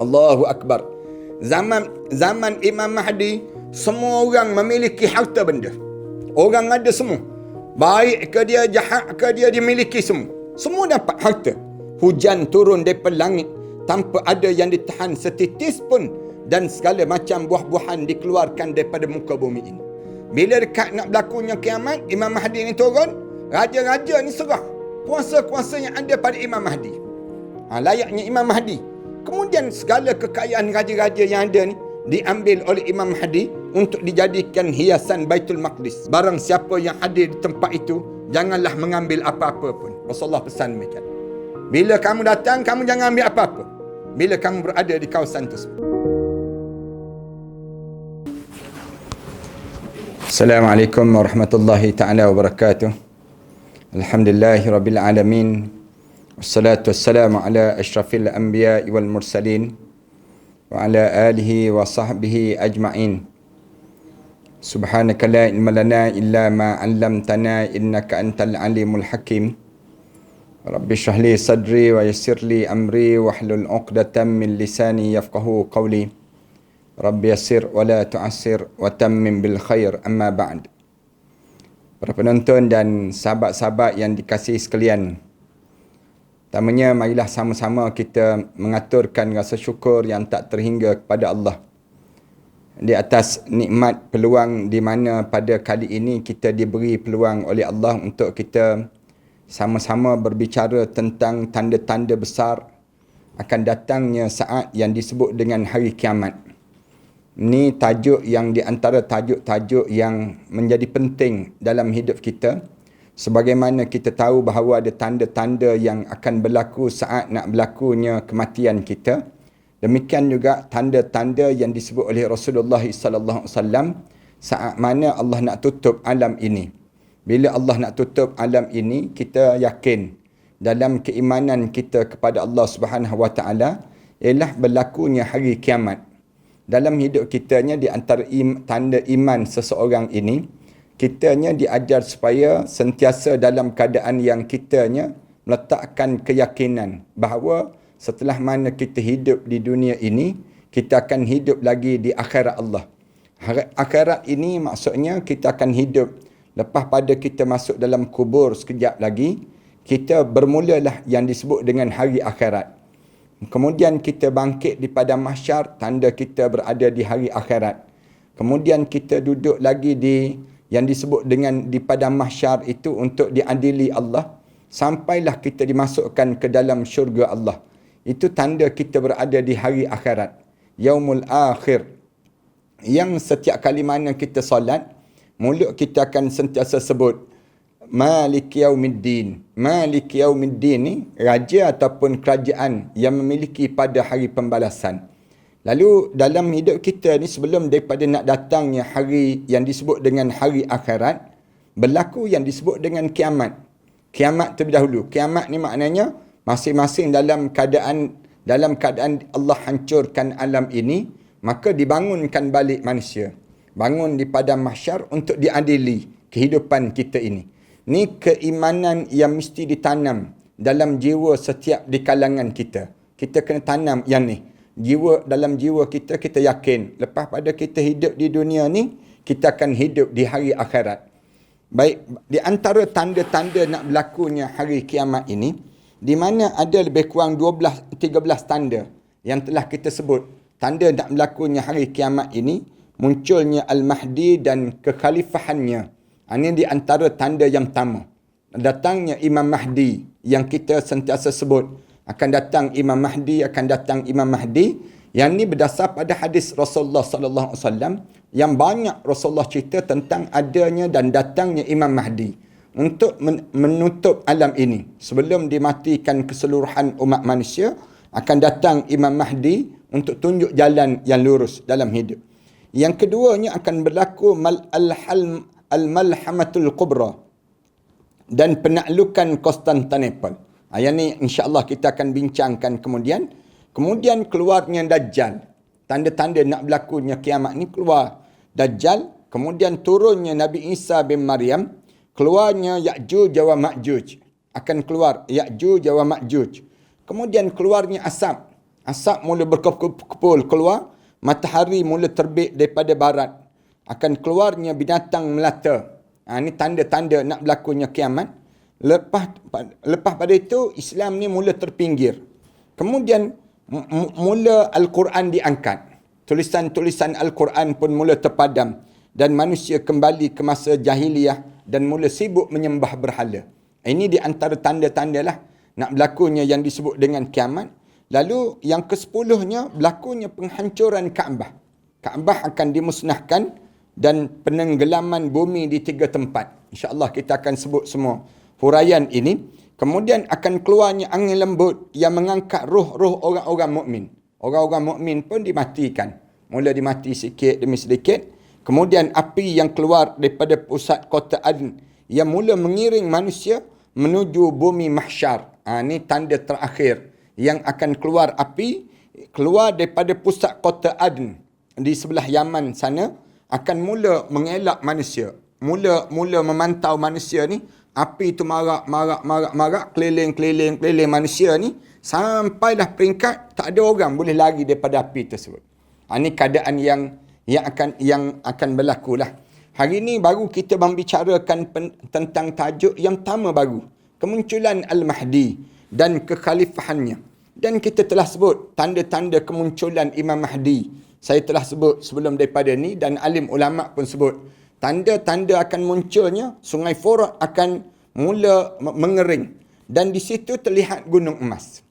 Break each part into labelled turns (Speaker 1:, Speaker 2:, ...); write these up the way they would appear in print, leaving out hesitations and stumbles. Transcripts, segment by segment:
Speaker 1: Allahu Akbar. Zaman Imam Mahdi, semua orang memiliki harta benda. Orang ada semua. Baik ke dia, jahat ke dia, dimiliki semua. Semua dapat harta. Hujan turun daripada langit tanpa ada yang ditahan setitis pun, dan segala macam buah-buahan dikeluarkan daripada muka bumi ini. Bila dekat nak berlakunya kiamat, Imam Mahdi ni turun, raja-raja ni serah kuasa-kuasa yang ada pada Imam Mahdi. Layaknya Imam Mahdi. Kemudian segala kekayaan raja-raja yang ada ni diambil oleh Imam Mahdi untuk dijadikan hiasan Baitul Maqdis. Barang siapa yang hadir di tempat itu, janganlah mengambil apa-apa pun. Rasulullah pesan demikian. Bila kamu datang, kamu jangan ambil apa-apa bila kamu berada di kawasan tersebut. Assalamualaikum warahmatullahi ta'ala wabarakatuh. Alhamdulillahirabbil alamin. Wassalatu wassalamu ala asyrafil anbiya'i wal mursalin wa ala alihi wa sahbihi ajma'in. Subhanaka la ilma lana illa ma 'allamtana innaka antal alimul hakim. Rabbi shrah li sadri wa yassir li amri wahlul 'uqdatam min lisani yafqahu qawli. Rabbi yassir wa la tu'assir wa tammim bil khair, amma ba'd. Para penonton dan sahabat-sahabat yang dikasihi sekalian, pertamanya marilah sama-sama kita mengaturkan rasa syukur yang tak terhingga kepada Allah di atas nikmat peluang di mana pada kali ini kita diberi peluang oleh Allah untuk kita sama-sama berbicara tentang tanda-tanda besar akan datangnya saat yang disebut dengan hari kiamat. Ini tajuk yang di antara tajuk-tajuk yang menjadi penting dalam hidup kita. Sebagaimana kita tahu bahawa ada tanda-tanda yang akan berlaku saat nak berlakunya kematian kita. Demikian juga tanda-tanda yang disebut oleh Rasulullah sallallahu alaihi wasallam saat mana Allah nak tutup alam ini. Bila Allah nak tutup alam ini, kita yakin dalam keimanan kita kepada Allah Subhanahu wa taala ialah berlakunya hari kiamat. Dalam hidup kitanya di antara tanda iman seseorang ini, kitanya diajar supaya sentiasa dalam keadaan yang kitanya meletakkan keyakinan bahawa setelah mana kita hidup di dunia ini, kita akan hidup lagi di akhirat Allah. Akhirat ini maksudnya kita akan hidup lepas pada kita masuk dalam kubur sekejap lagi, kita bermulalah yang disebut dengan hari akhirat. Kemudian kita bangkit di padang mahsyar, tanda kita berada di hari akhirat. Kemudian kita duduk lagi di yang disebut dengan di padang mahsyar itu untuk diadili Allah, sampailah kita dimasukkan ke dalam syurga Allah. Itu tanda kita berada di hari akhirat, yaumul akhir, yang setiap kali mana kita solat, mulut kita akan sentiasa sebut Malik Yaumiddin. Malik Yaumiddin ni raja ataupun kerajaan yang memiliki pada hari pembalasan. Lalu dalam hidup kita ni, sebelum daripada nak datangnya hari yang disebut dengan hari akhirat, berlaku yang disebut dengan kiamat. Kiamat terlebih dahulu. Kiamat ni maknanya masing-masing dalam keadaan Allah hancurkan alam ini, maka dibangunkan balik manusia. Bangun di padang mahsyar untuk diadili kehidupan kita ini. Ni keimanan yang mesti ditanam dalam jiwa setiap di kalangan kita. Kita kena tanam yang ni. Dalam jiwa kita, kita yakin lepas pada kita hidup di dunia ni, kita akan hidup di hari akhirat. Baik, di antara tanda-tanda nak berlakunya hari kiamat ini, di mana ada lebih kurang 12-13 tanda yang telah kita sebut. Tanda nak berlakunya hari kiamat ini, munculnya Al-Mahdi dan kekhalifahannya. Ini di antara tanda yang pertama. Datangnya Imam Mahdi yang kita sentiasa sebut. Akan datang Imam Mahdi, akan datang Imam Mahdi. Yang ini berdasar pada hadis Rasulullah sallallahu alaihi wasallam yang banyak Rasulullah cerita tentang adanya dan datangnya Imam Mahdi untuk menutup alam ini. Sebelum dimatikan keseluruhan umat manusia, akan datang Imam Mahdi untuk tunjuk jalan yang lurus dalam hidup. Yang keduanya akan berlaku Al-Malhamatul Kubra dan penaklukan Konstantinopel. Yang ni insya-Allah kita akan bincangkan kemudian. Kemudian keluarnya Dajjal. Tanda-tanda nak berlakunya kiamat ni, keluar Dajjal. Kemudian turunnya Nabi Isa bin Maryam. Keluarnya Ya'juj wa Ma'juj. Akan keluar Ya'juj wa Ma'juj. Kemudian keluarnya asap. asap mula berkepul keluar, matahari mula terbit daripada barat. Akan keluarnya binatang melata. Ini tanda-tanda nak berlakunya kiamat. Lepas pada itu, Islam ni mula terpinggir. Kemudian, mula Al-Quran diangkat. Tulisan-tulisan Al-Quran pun mula terpadam. Dan manusia kembali ke masa jahiliyah dan mula sibuk menyembah berhala. Ini di antara tanda-tanda lah nak berlakunya yang disebut dengan kiamat. Lalu yang ke-10-nya berlakunya penghancuran Kaabah. Kaabah akan dimusnahkan dan penenggelaman bumi di 3 tempat. InsyaAllah kita akan sebut semua huraian ini. Kemudian akan keluarnya angin lembut yang mengangkat roh-roh orang-orang mukmin. Orang-orang mukmin pun dimatikan. Mula dimati sikit demi sedikit. Kemudian api yang keluar daripada pusat kota Aden yang mula mengiring manusia menuju bumi mahsyar. Ini tanda terakhir yang akan keluar api, keluar daripada pusat kota Aden di sebelah Yaman sana, akan mula mengelak manusia. Mula memantau manusia ni, api tu marak, keliling manusia ni, sampailah peringkat tak ada orang boleh lari daripada api tersebut. Ini keadaan yang akan berlaku lah. Hari ni baru kita membicarakan tentang tajuk yang pertama baru. Kemunculan Al-Mahdi dan kekhalifahannya. Dan kita telah sebut tanda-tanda kemunculan Imam Mahdi. Saya telah sebut sebelum daripada ni dan alim ulama' pun sebut. Tanda-tanda akan munculnya, Sungai Furat akan mula mengering. Dan di situ terlihat gunung emas.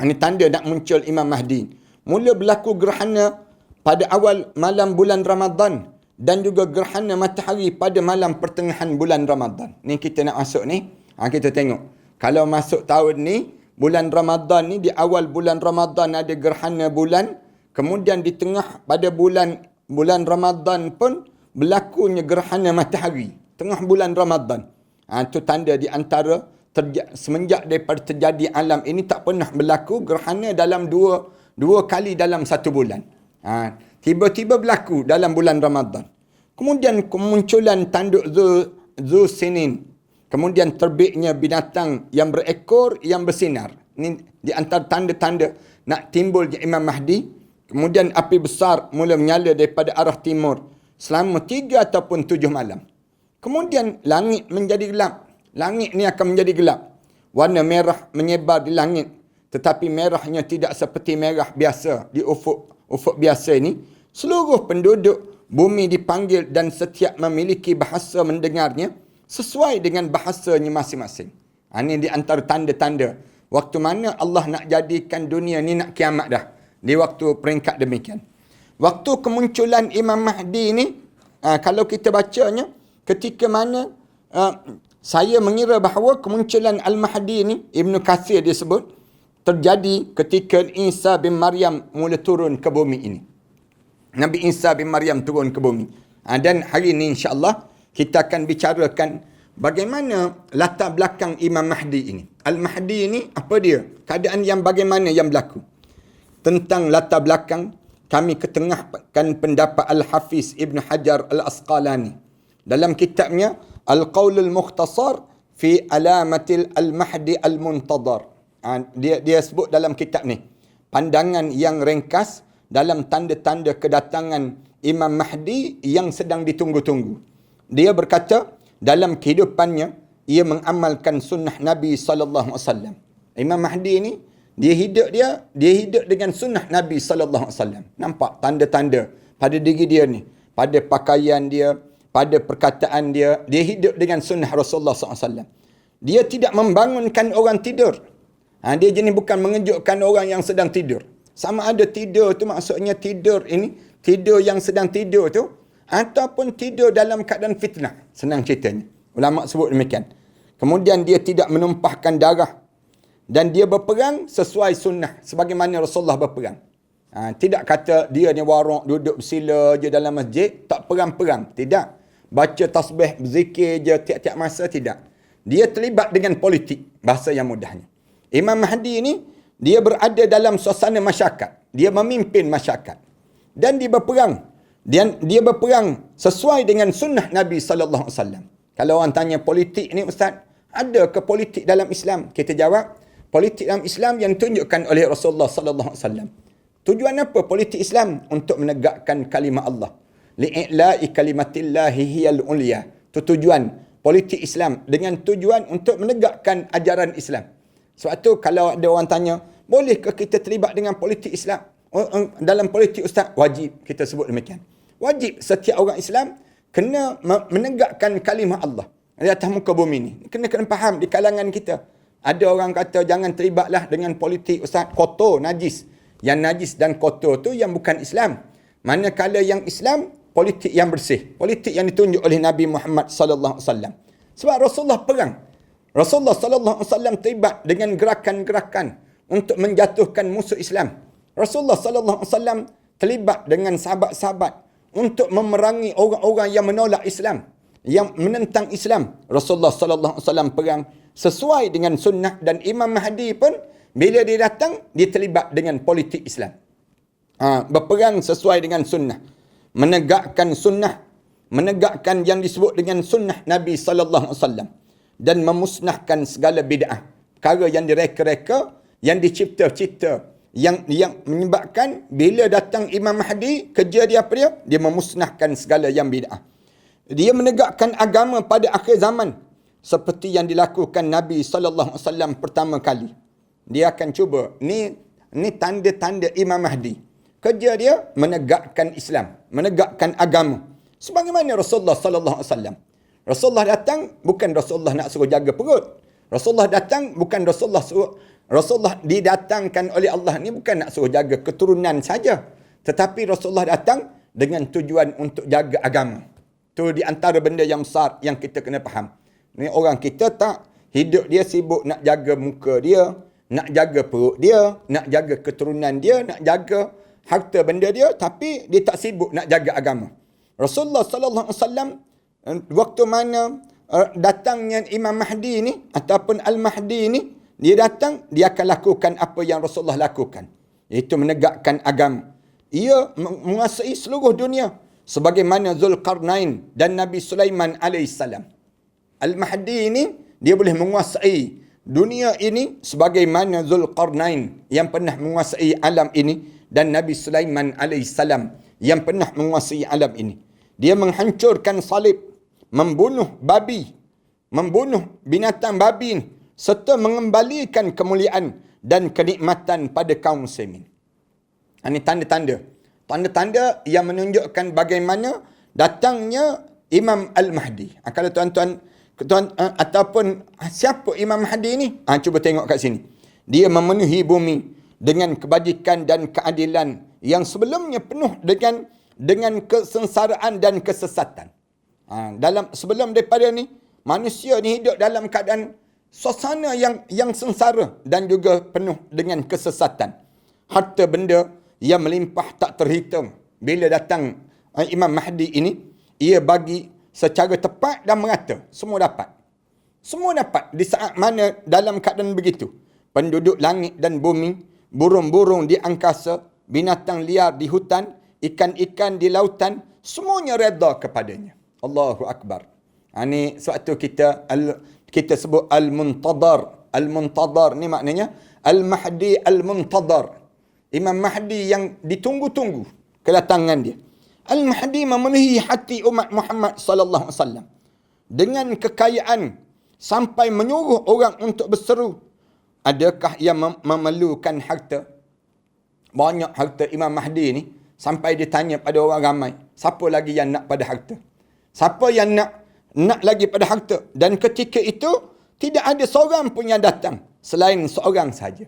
Speaker 1: Ini tanda nak muncul Imam Mahdi. Mula berlaku gerhana pada awal malam bulan Ramadan. Dan juga gerhana matahari pada malam pertengahan bulan Ramadan. Ni kita nak masuk ni. Kita tengok. Kalau masuk tahun ni, bulan Ramadan ni, di awal bulan Ramadan ada gerhana bulan. Kemudian di tengah pada bulan Ramadan pun berlakunya gerhana matahari. Tengah bulan Ramadan. Itu tanda di antara semenjak daripada terjadi alam ini tak pernah berlaku gerhana dalam dua kali dalam satu bulan. Tiba-tiba berlaku dalam bulan Ramadan. Kemudian kemunculan tanduk Zulsinin. Kemudian terbitnya binatang yang berekor, yang bersinar. Ini di antara tanda-tanda nak timbulnya Imam Mahdi. Kemudian api besar mula menyala daripada arah timur selama 3 ataupun 7 malam. Kemudian langit menjadi gelap. Langit ni akan menjadi gelap. Warna merah menyebar di langit. Tetapi merahnya tidak seperti merah biasa di ufuk biasa ini. Seluruh penduduk bumi dipanggil dan setiap memiliki bahasa mendengarnya sesuai dengan bahasanya masing-masing. Ini di antara tanda-tanda waktu mana Allah nak jadikan dunia ni nak kiamat dah. Di waktu peringkat demikian. Waktu kemunculan Imam Mahdi ni, kalau kita bacanya, ketika mana saya mengira bahawa kemunculan Al-Mahdi ni, Ibn Kathir dia sebut, terjadi ketika Isa bin Maryam mula turun ke bumi ini. Nabi Isa bin Maryam turun ke bumi. Dan hari ini insyaAllah, kita akan bicarakan bagaimana latar belakang Imam Mahdi ini. Al-Mahdi ini, apa dia? Keadaan yang bagaimana yang berlaku? Tentang latar belakang, kami ketengahkan pendapat Al-Hafiz Ibn Hajar Al-Asqalani. Dalam kitabnya, Al-Qawlul Mukhtasar fi Alamatil Al-Mahdi Al-Muntadar. Dia sebut dalam kitab ni, pandangan yang ringkas dalam tanda-tanda kedatangan Imam Mahdi yang sedang ditunggu-tunggu. Dia berkata, dalam kehidupannya, ia mengamalkan sunnah Nabi SAW. Imam Mahdi ni, dia hidup dengan sunnah Nabi SAW. Nampak tanda-tanda pada diri dia ni. Pada pakaian dia, pada perkataan dia. Dia hidup dengan sunnah Rasulullah SAW. Dia tidak membangunkan orang tidur. Dia jenis bukan mengejutkan orang yang sedang tidur. Sama ada tidur tu maksudnya tidur ini, tidur yang sedang tidur tu, ataupun tidur dalam keadaan fitnah. Senang ceritanya. Ulama sebut demikian. Kemudian dia tidak menumpahkan darah. Dan dia berperang sesuai sunnah. Sebagaimana Rasulullah berperang. Tidak kata dia ni warok, duduk bersila je dalam masjid. Tak perang-perang. Tidak. Baca tasbih, berzikir je tiap-tiap masa. Tidak. Dia terlibat dengan politik. Bahasa yang mudahnya. Imam Mahdi ni, dia berada dalam suasana masyarakat. Dia memimpin masyarakat. Dan dia berperang. Dia berperang sesuai dengan sunnah Nabi SAW. Kalau orang tanya politik ni, Ustaz, ada ke politik dalam Islam? Kita jawab, politik dalam Islam yang ditunjukkan oleh Rasulullah sallallahu alaihi wasallam. Tujuan apa politik Islam? Untuk menegakkan kalimah Allah. Li'i'la'i kalimatillahi hiyal ulya. Itu tujuan politik Islam, dengan tujuan untuk menegakkan ajaran Islam. Sebab tu kalau ada orang tanya, bolehkah kita terlibat dengan politik Islam? Dalam politik Ustaz, wajib kita sebut demikian. Wajib setiap orang Islam kena menegakkan kalimah Allah di atas muka bumi ni. Kena faham di kalangan kita. Ada orang kata jangan terlibatlah dengan politik Ustaz, kotor, najis. Yang najis dan kotor tu yang bukan Islam. Manakala yang Islam, politik yang bersih. Politik yang ditunjuk oleh Nabi Muhammad sallallahu alaihi wasallam. Sebab Rasulullah perang. Rasulullah sallallahu alaihi wasallam terlibat dengan gerakan-gerakan untuk menjatuhkan musuh Islam. Rasulullah sallallahu alaihi wasallam terlibat dengan sahabat-sahabat untuk memerangi orang-orang yang menolak Islam, yang menentang Islam. Rasulullah sallallahu alaihi wasallam perang sesuai dengan sunnah, dan Imam Mahdi pun bila dia datang, dia terlibat dengan politik Islam. Berperang sesuai dengan sunnah. Menegakkan sunnah, menegakkan yang disebut dengan sunnah Nabi sallallahu alaihi wasallam, dan memusnahkan segala bid'ah. Perkara yang direka-reka, yang dicipta-cipta, yang menyebabkan bila datang Imam Mahdi, kerja dia apa dia? Dia memusnahkan segala yang bid'ah. Dia menegakkan agama pada akhir zaman seperti yang dilakukan Nabi sallallahu alaihi wasallam pertama kali. Dia akan cuba, ni tanda-tanda Imam Mahdi. Kerja dia menegakkan Islam, menegakkan agama. Sebagaimana Rasulullah sallallahu alaihi wasallam. Rasulullah datang bukan Rasulullah nak suruh jaga perut. Rasulullah datang bukan Rasulullah didatangkan oleh Allah ni bukan nak suruh jaga keturunan saja. Tetapi Rasulullah datang dengan tujuan untuk jaga agama. Tu di antara benda yang besar yang kita kena faham. Ni orang kita tak hidup dia sibuk nak jaga muka dia, nak jaga perut dia, nak jaga keturunan dia, nak jaga harta benda dia, tapi dia tak sibuk nak jaga agama. Rasulullah sallallahu alaihi wasallam waktu mana datangnya Imam Mahdi ni ataupun Al-Mahdi ni, dia datang, dia akan lakukan apa yang Rasulullah lakukan, iaitu menegakkan agama. Ia menguasai seluruh dunia sebagaimana Zulkarnain dan Nabi Sulaiman alaihissalam. Al-Mahdi ini dia boleh menguasai dunia ini sebagaimana Zulkarnain yang pernah menguasai alam ini, dan Nabi Sulaiman alaihissalam yang pernah menguasai alam ini. Dia menghancurkan salib, membunuh babi, membunuh binatang babi ini, serta mengembalikan kemuliaan dan kenikmatan pada kaum muslimin. Ini tanda-tanda. Tanda-tanda yang menunjukkan bagaimana datangnya Imam Al-Mahdi. Kalau tuan-tuan ataupun siapa Imam Mahdi ni? Cuba tengok kat sini. Dia memenuhi bumi dengan kebajikan dan keadilan yang sebelumnya penuh dengan kesengsaraan dan kesesatan. Sebelum daripada ni, manusia ni hidup dalam keadaan suasana yang sengsara dan juga penuh dengan kesesatan. Harta benda yang melimpah tak terhitung. Bila datang Imam Mahdi ini, ia bagi secara tepat dan merata. Semua dapat. Semua dapat. Di saat mana dalam keadaan begitu, penduduk langit dan bumi, burung-burung di angkasa, binatang liar di hutan, ikan-ikan di lautan, semuanya redha kepadanya. Allahu Akbar. Ini sebab tu kita sebut Al-Muntadar. Al-Muntadar ni maknanya Al-Mahdi Al-Muntadar. Imam Mahdi yang ditunggu-tunggu kedatangan dia. Al-Mahdi memenuhi hati umat Muhammad sallallahu alaihi wasallam dengan kekayaan sampai menyuruh orang untuk berseru, adakah yang memerlukan harta? Banyak harta Imam Mahdi ni sampai ditanya pada orang ramai, siapa lagi yang nak pada harta? Siapa yang nak lagi pada harta? Dan ketika itu tidak ada seorang pun yang datang selain seorang saja.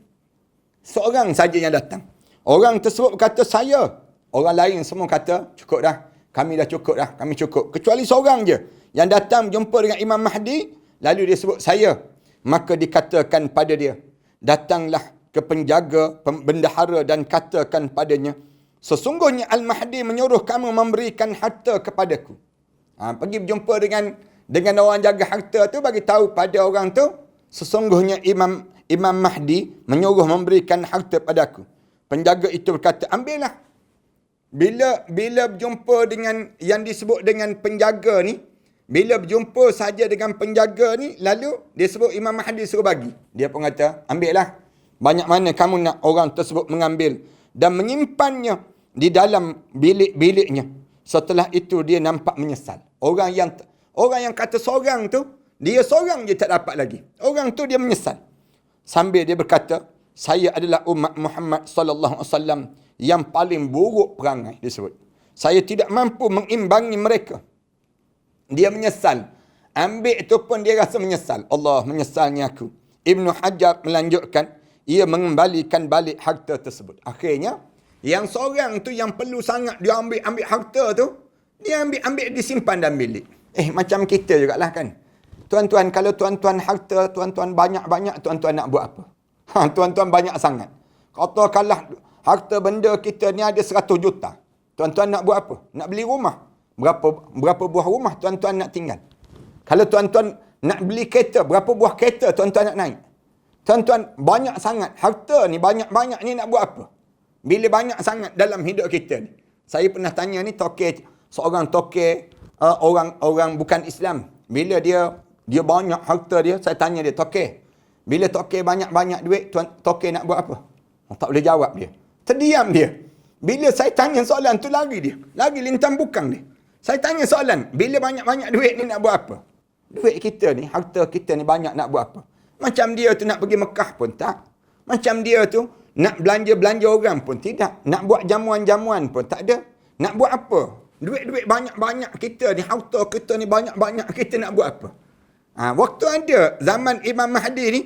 Speaker 1: Seorang saja yang datang. Orang tersebut kata saya. Orang lain semua kata cukup dah. Kami dah cukup dah. Kami cukup. Kecuali seorang je yang datang jumpa dengan Imam Mahdi. Lalu dia sebut saya. Maka dikatakan pada dia, datanglah ke penjaga, bendahara dan katakan padanya, sesungguhnya Al-Mahdi menyuruh kamu memberikan harta kepadaku. Pergi berjumpa dengan orang jaga harta tu, bagi tahu pada orang tu, sesungguhnya Imam Mahdi menyuruh memberikan harta padaku. Penjaga itu berkata, ambillah. Bila berjumpa dengan yang disebut dengan penjaga ni, Bila berjumpa saja dengan penjaga ni, lalu dia sebut Imam Mahdi suruh bagi. Dia pun kata, ambil lah. Banyak mana kamu nak orang tersebut mengambil dan menyimpannya di dalam bilik-biliknya. Setelah itu dia nampak menyesal. Orang yang kata seorang tu, dia seorang je tak dapat lagi. Orang tu dia menyesal. Sambil dia berkata, saya adalah umat Muhammad sallallahu alaihi wasallam yang paling buruk perangai, dia sebut. Saya tidak mampu mengimbangi mereka. Dia menyesal. Ambil itu pun dia rasa menyesal. Allah, menyesalnya aku. Ibnu Hajar melanjutkan, ia mengembalikan balik harta tersebut. Akhirnya, yang seorang tu yang perlu sangat dia ambil harta tu, dia ambil disimpan dalam bilik. Macam kita jugalah kan. Tuan-tuan, kalau tuan-tuan harta, tuan-tuan banyak-banyak, tuan-tuan nak buat apa? Tuan-tuan banyak sangat. Katakanlah harta benda kita ni ada 100 juta. Tuan-tuan nak buat apa? Nak beli rumah. Berapa buah rumah tuan-tuan nak tinggal? Kalau tuan-tuan nak beli kereta, berapa buah kereta tuan-tuan nak naik? Tuan-tuan, banyak sangat. Harta ni banyak-banyak ni nak buat apa? Bila banyak sangat dalam hidup kita ni. Saya pernah tanya ni seorang toke, orang bukan Islam. Bila dia banyak harta dia, saya tanya dia, toke, bila toke banyak-banyak duit, toke nak buat apa? Tak boleh jawab dia. Terdiam dia. Bila saya tanya soalan tu, lari dia. Lari lintang bukang dia. Saya tanya soalan, bila banyak-banyak duit ni nak buat apa? Duit kita ni, harta kita ni banyak nak buat apa? Macam dia tu nak pergi Mekah pun tak. Macam dia tu nak belanja orang pun tidak. Nak buat jamuan-jamuan pun tak ada. Nak buat apa? Duit-duit banyak-banyak kita ni, harta kita ni banyak-banyak, kita nak buat apa? Waktu ada zaman Imam Mahdi ni,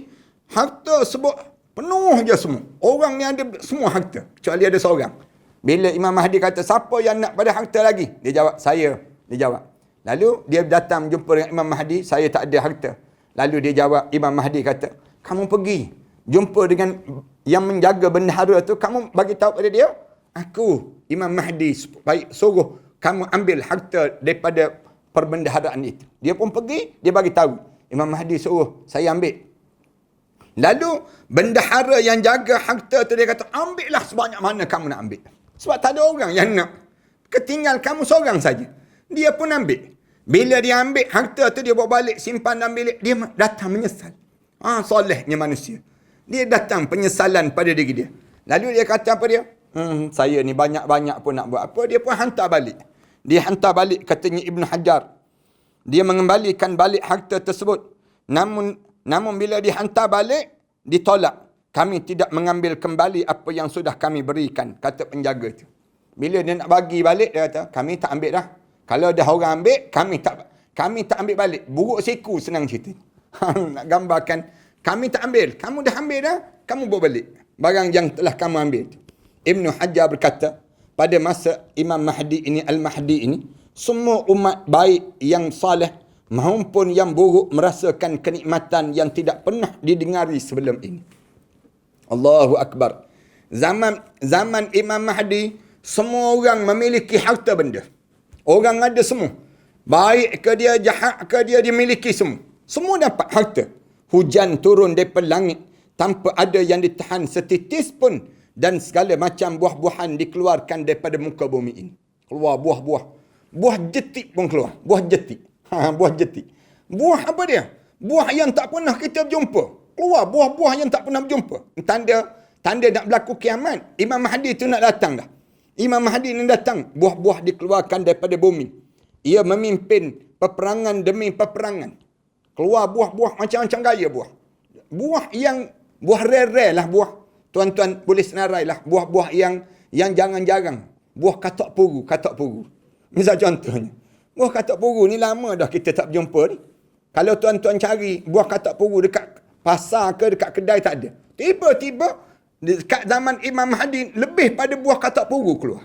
Speaker 1: harta sebut penuh je semua. Orang ni ada semua harta. Kecuali ada seorang. Bila Imam Mahdi kata, siapa yang nak pada harta lagi? Dia jawab, saya. Dia jawab. Lalu dia datang jumpa dengan Imam Mahdi, saya tak ada harta. Lalu dia jawab, Imam Mahdi kata, kamu pergi jumpa dengan yang menjaga bendahara tu, kamu bagi tahu pada dia, aku Imam Mahdi suruh kamu ambil harta daripada perbendaharaan itu. Dia pun pergi, dia bagi tahu. Imam Mahdi suruh saya ambil. Lalu bendahara yang jaga harta tu dia kata, ambillah sebanyak mana kamu nak ambil. Sebab tak ada orang yang nak. Ketinggal kamu seorang saja. Dia pun ambil. Bila dia ambil harta tu, dia bawa balik, simpan dalam bilik, dia datang menyesal. Solehnya manusia. Dia datang penyesalan pada diri dia. Lalu dia kata apa dia? Saya ni banyak-banyak pun nak buat apa? Dia pun hantar balik. Dia hantar balik, katanya Ibn Hajar. Dia mengembalikan balik harta tersebut. Namun bila dihantar balik, ditolak. Kami tidak mengambil kembali apa yang sudah kami berikan, kata penjaga itu. Bila dia nak bagi balik, dia kata, kami tak ambil dah. Kalau dah orang ambil, kami tak ambil balik. Buruk siku, senang cerita. Nak gambarkan, kami tak ambil. Kamu dah ambil dah, kamu bawa balik barang yang telah kamu ambil. Ibn Hajar berkata, pada masa Imam Mahdi ini, Al-Mahdi ini, semua umat baik yang saleh maupun yang buruk merasakan kenikmatan yang tidak pernah didengari sebelum ini. Allahu Akbar. Zaman Imam Mahdi, semua orang memiliki harta benda. Orang ada semua. Baik ke dia, jahat ke dia, dia miliki semua. Semua dapat harta. Hujan turun daripada langit tanpa ada yang ditahan setitis pun. Dan segala macam buah-buahan dikeluarkan daripada muka bumi ini. Keluar buah-buah. Buah jetik pun keluar. Buah jetik. Buah jetik. Buah apa dia? Buah yang tak pernah kita berjumpa. Keluar buah-buah yang tak pernah berjumpa. Tanda nak berlaku kiamat. Imam Mahdi tu nak datang dah. Imam Mahdi ni datang. Buah-buah dikeluarkan daripada bumi. Ia memimpin peperangan demi peperangan. Keluar buah-buah macam-macam gaya buah. Buah rare-rare lah buah. Tuan-tuan boleh senarai lah. Buah-buah yang jarang-jarang. Buah katak puru. Misal contohnya. Buah katak puru ni lama dah kita tak berjumpa ni. Kalau tuan-tuan cari buah katak puru dekat pasar ke dekat kedai, tak ada. Tiba-tiba dekat zaman Imam Mahdi lebih pada buah katak puru keluar.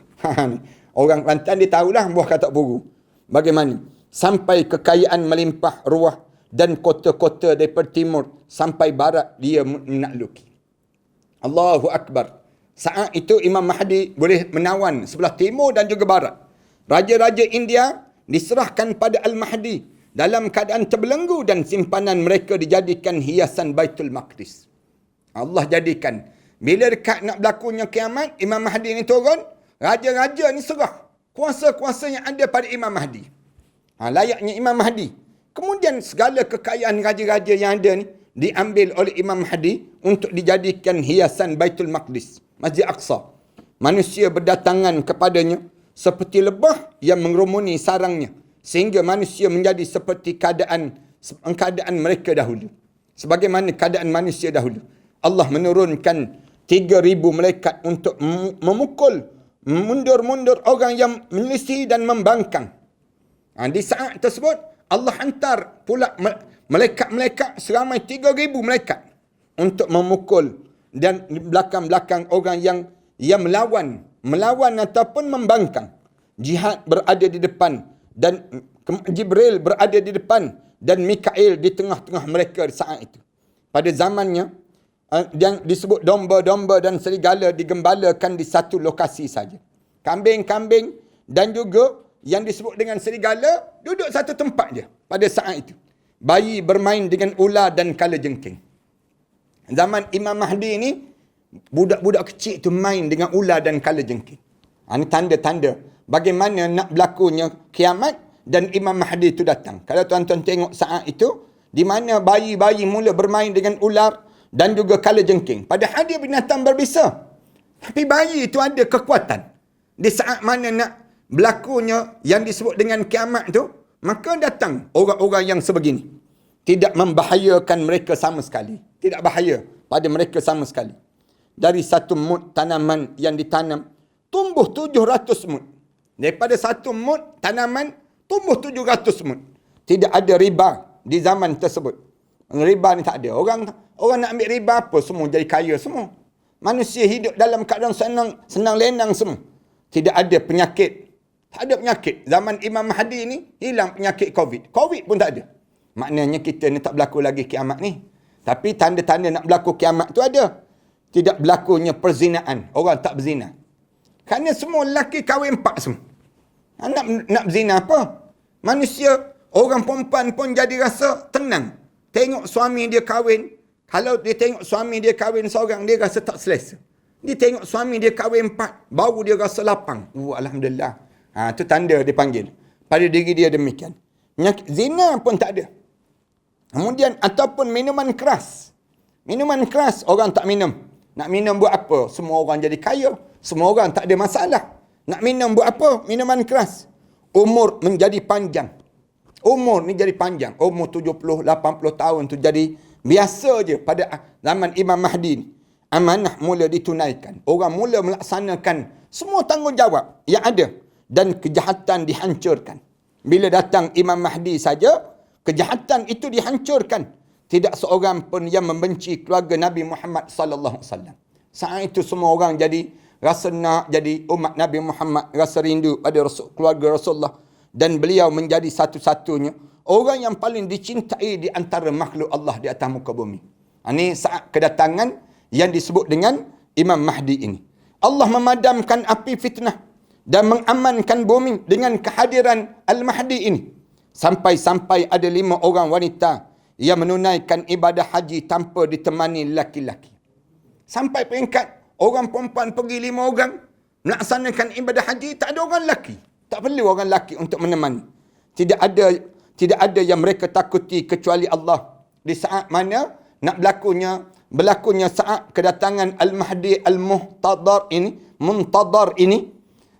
Speaker 1: Orang Kelantan dia tahulah buah katak puru. Bagaimana? Sampai kekayaan melimpah ruah dan kota-kota daripada timur sampai barat dia menakluki. Allahu Akbar. Saat itu Imam Mahdi boleh menawan sebelah timur dan juga barat. Raja-raja India diserahkan pada Al-Mahdi dalam keadaan terbelenggu dan simpanan mereka dijadikan hiasan Baitul Maqdis. Allah jadikan. Bila dekat nak berlakunya kiamat, Imam Mahdi ni turun, raja-raja ni serah kuasa-kuasa yang ada pada Imam Mahdi. Layaknya Imam Mahdi. Kemudian segala kekayaan raja-raja yang ada ni diambil oleh Imam Mahdi untuk dijadikan hiasan Baitul Maqdis, Masjid Aqsa. Manusia berdatangan kepadanya seperti lebah yang mengerumuni sarangnya, sehingga manusia menjadi seperti keadaan mereka dahulu. Sebagaimana keadaan manusia dahulu. Allah menurunkan 3,000 malaikat untuk memukul mundur-mundur orang yang menyelisih dan membangkang. Di saat tersebut, Allah hantar pula malaikat-malaikat seramai 3,000 malaikat untuk memukul dan belakang-belakang orang yang melawan ataupun membangkang. Jihad berada di depan dan Jibril berada di depan dan Mikail di tengah-tengah mereka saat itu. Pada zamannya, yang disebut domba-domba dan serigala digembalakan di satu lokasi saja. Kambing-kambing dan juga yang disebut dengan serigala duduk satu tempat je pada saat itu. Bayi bermain dengan ular dan kalajengking. Zaman Imam Mahdi ni, budak-budak kecil tu main dengan ular dan kalajengking. Ini tanda-tanda bagaimana nak berlakunya kiamat dan Imam Mahdi itu datang. Kalau tuan-tuan tengok saat itu, di mana bayi-bayi mula bermain dengan ular dan juga kalajengking. Padahal dia binatang berbisa. Tapi bayi itu ada kekuatan. Di saat mana nak berlakunya yang disebut dengan kiamat tu, maka datang orang-orang yang sebegini. Tidak membahayakan mereka sama sekali. Tidak bahaya pada mereka sama sekali. Dari satu mud tanaman yang ditanam, tumbuh 700 mud. Daripada satu mud tanaman, tumbuh 700 mud. Tidak ada riba di zaman tersebut. Riba ni tak ada. Orang nak ambil riba apa, semua jadi kaya semua. Manusia hidup dalam keadaan senang lenang semua. Tidak ada penyakit. Tak ada penyakit. Zaman Imam Mahdi ni, hilang penyakit COVID. COVID pun tak ada. Maknanya kita ni tak berlaku lagi kiamat ni. Tapi tanda-tanda nak berlaku kiamat tu ada. Tidak berlakunya perzinaan. Orang tak berzina. Kerana semua lelaki kahwin 4 semua. Nak berzina apa? Manusia, orang perempuan pun jadi rasa tenang. Tengok suami dia kahwin. Kalau dia tengok suami dia kahwin seorang, dia rasa tak selesa. Dia tengok suami dia kahwin 4, baru dia rasa lapang. Alhamdulillah. Itu tanda dia panggil. Pada diri dia demikian. Zina pun tak ada. Kemudian, ataupun minuman keras. Minuman keras, orang tak minum. Nak minum buat apa? Semua orang jadi kaya. Semua orang tak ada masalah. Nak minum buat apa? Minuman keras. Umur menjadi panjang. Umur ni jadi panjang. Umur 70, 80 tahun tu jadi biasa je pada zaman Imam Mahdi ni. Amanah mula ditunaikan. Orang mula melaksanakan semua tanggungjawab yang ada. Dan kejahatan dihancurkan. Bila datang Imam Mahdi saja, kejahatan itu dihancurkan. Tidak seorang pun yang membenci keluarga Nabi Muhammad sallallahu alaihi wasallam. Saat itu semua orang jadi rasa nak jadi umat Nabi Muhammad, rasa rindu pada keluarga Rasulullah, dan beliau menjadi satu-satunya orang yang paling dicintai di antara makhluk Allah di atas muka bumi. Ini saat kedatangan yang disebut dengan Imam Mahdi ini. Allah memadamkan api fitnah dan mengamankan bumi dengan kehadiran Al-Mahdi ini. Sampai-sampai ada 5 orang wanita yang menunaikan ibadah haji tanpa ditemani lelaki-lelaki. Sampai peringkat orang perempuan pergi 5 orang melaksanakan ibadah haji, tak ada orang lelaki. Tak perlu orang lelaki untuk menemani. Tidak ada yang mereka takuti kecuali Allah. Di saat mana nak berlakunya saat kedatangan Al-Mahdi Al-Muhtadar ini,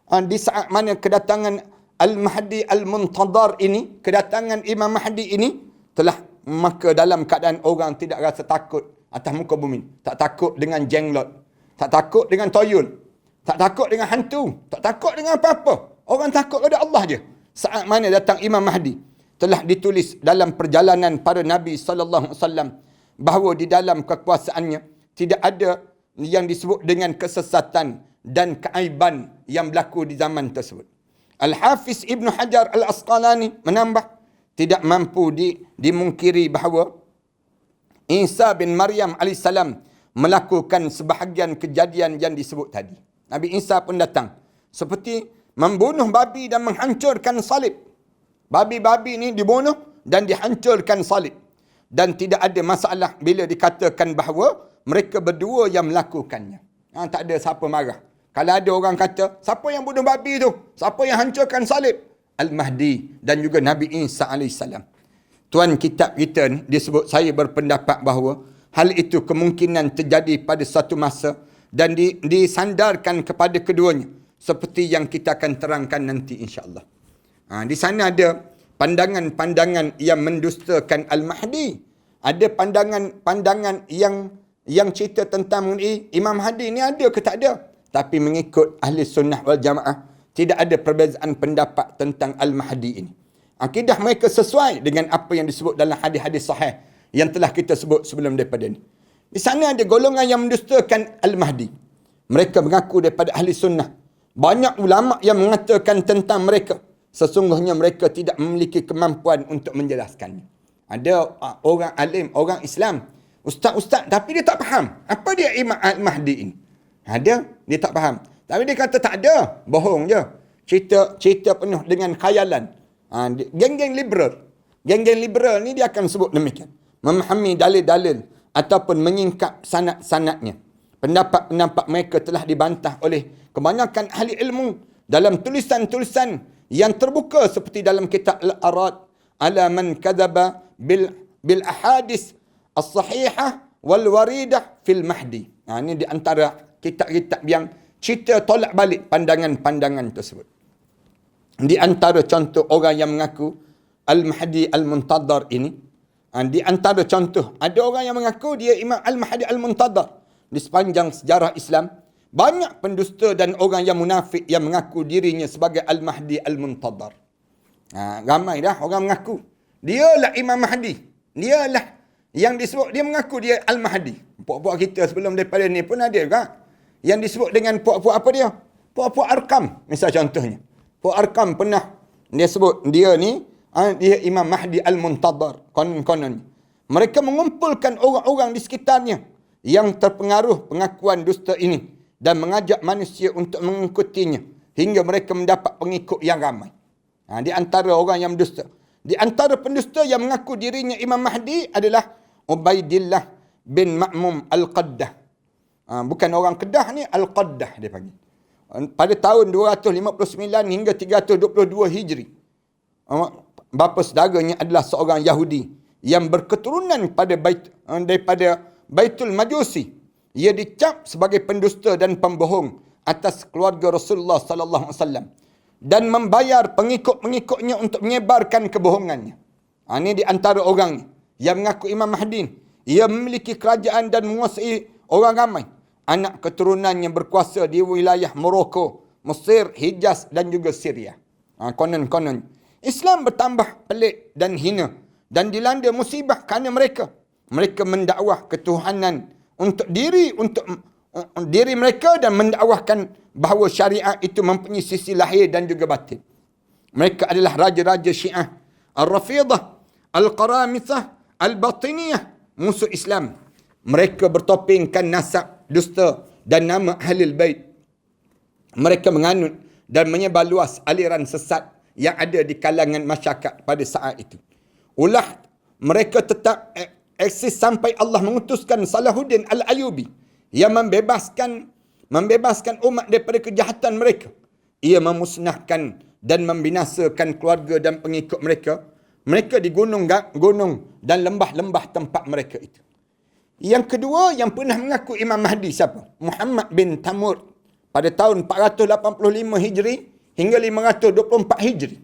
Speaker 1: di saat mana kedatangan Al-Mahdi Al-Muntadar ini, kedatangan Imam Mahdi ini, telah maka dalam keadaan orang tidak rasa takut atas muka bumi. Tak takut dengan jenglot. Tak takut dengan toyol. Tak takut dengan hantu. Tak takut dengan apa-apa. Orang takut pada Allah je. Saat mana datang Imam Mahdi, telah ditulis dalam perjalanan para Nabi SAW bahawa di dalam kekuasaannya tidak ada yang disebut dengan kesesatan dan keaiban yang berlaku di zaman tersebut. Al-Hafiz Ibn Hajar Al-Asqalani menambah, tidak mampu dimungkiri bahawa Isa bin Maryam AS melakukan sebahagian kejadian yang disebut tadi. Nabi Isa pun datang. Seperti membunuh babi dan menghancurkan salib. Babi-babi ni dibunuh dan dihancurkan salib. Dan tidak ada masalah bila dikatakan bahawa mereka berdua yang melakukannya. Tak ada siapa marah. Kalau ada orang kata, siapa yang bunuh babi tu? Siapa yang hancurkan salib? Al-Mahdi dan juga Nabi Isa AS. Tuan kitab kita ni disebut, saya berpendapat bahawa hal itu kemungkinan terjadi pada satu masa dan disandarkan kepada keduanya seperti yang kita akan terangkan nanti insya-Allah. Di sana ada pandangan-pandangan yang mendustakan Al-Mahdi. Ada pandangan yang cerita tentang mengenai Imam Mahdi ni ada ke tak ada. Tapi mengikut ahli sunnah wal jamaah, tidak ada perbezaan pendapat tentang Al-Mahdi ini. Akidah mereka sesuai dengan apa yang disebut dalam hadis-hadis sahih yang telah kita sebut sebelum daripada ini. Di sana ada golongan yang mendustakan Al-Mahdi. Mereka mengaku daripada ahli sunnah. Banyak ulama yang mengatakan tentang mereka, sesungguhnya mereka tidak memiliki kemampuan untuk menjelaskannya. Ada orang alim, orang Islam, ustaz-ustaz, tapi dia tak faham apa dia Imam Al-Mahdi ini. Ada, dia tak faham. Tapi dia kata tak ada, bohong je. Cerita penuh dengan khayalan. Geng-geng liberal. Geng-geng liberal ni dia akan sebut demikian. Memahami dalil-dalil ataupun menyingkap sanad-sanadnya. Pendapat-pendapat mereka telah dibantah oleh kebanyakan ahli ilmu dalam tulisan-tulisan yang terbuka seperti dalam kitab Al-Arad ala man kadzaba bil ahadis as-sahihah wal waridah fil Mahdi. Ini di antara kitab-kitab yang cerita tolak balik pandangan-pandangan tersebut. Di antara contoh orang yang mengaku Al-Mahdi Al-Muntadhar ini, di antara contoh, ada orang yang mengaku dia Imam Al-Mahdi Al-Muntadhar. Di sepanjang sejarah Islam, banyak pendusta dan orang yang munafik yang mengaku dirinya sebagai Al-Mahdi Al-Muntadhar. Ramai dah orang mengaku dialah Imam Mahdi. Dialah yang disebut, dia mengaku dia Al-Mahdi. Puak-puak kita sebelum daripada ni pun ada juga yang disebut dengan puak-puak apa dia? Puak-puak Arkam, misal contohnya. Puak Arkam pernah dia sebut dia ni dia Imam Mahdi Al-Muntadhar. Konon-konon mereka mengumpulkan orang-orang di sekitarnya yang terpengaruh pengakuan dusta ini dan mengajak manusia untuk mengikutinya hingga mereka mendapat pengikut yang ramai. Di antara orang yang berdusta, di antara pendusta yang mengaku dirinya Imam Mahdi adalah Ubaidillah bin Ma'mum Al-Qaddah. Bukan orang Kedah ni, Al-Qaddah dia panggil. Pada tahun 259 hingga 322 Hijri. Bapa saudaranya adalah seorang Yahudi yang berketurunan daripada Baitul Majusi. Ia dicap sebagai pendusta dan pembohong atas keluarga Rasulullah sallallahu alaihi wasallam dan membayar pengikut-pengikutnya untuk menyebarkan kebohongannya. Ini di antara orang yang mengaku Imam Mahdi. Ia memiliki kerajaan dan menguasai orang ramai. Anak keturunannya berkuasa di wilayah Morocco, Mesir, Hijaz dan juga Syria. Konon-konon Islam bertambah pelik dan hina dan dilanda musibah kerana mereka mendakwah ketuhanan untuk diri mereka dan mendakwahkan bahawa syariat itu mempunyai sisi lahir dan juga batin. Mereka adalah raja-raja Syiah, Al-Rafidah, Al-Qaramithah, Al-Batiniyah, musuh Islam. Mereka bertopengkan nasab dusta dan nama Ahlul Bait. Mereka menganut dan menyebar luas aliran sesat yang ada di kalangan masyarakat pada saat itu. Ulah mereka tetap eksis sampai Allah mengutuskan Salahuddin Al-Ayyubi yang membebaskan umat daripada kejahatan mereka. Ia memusnahkan dan membinasakan keluarga dan pengikut mereka. Mereka di gunung dan lembah-lembah tempat mereka itu. Yang kedua yang pernah mengaku Imam Mahdi siapa? Muhammad bin Tamur pada tahun 485 Hijri hingga 524 Hijri.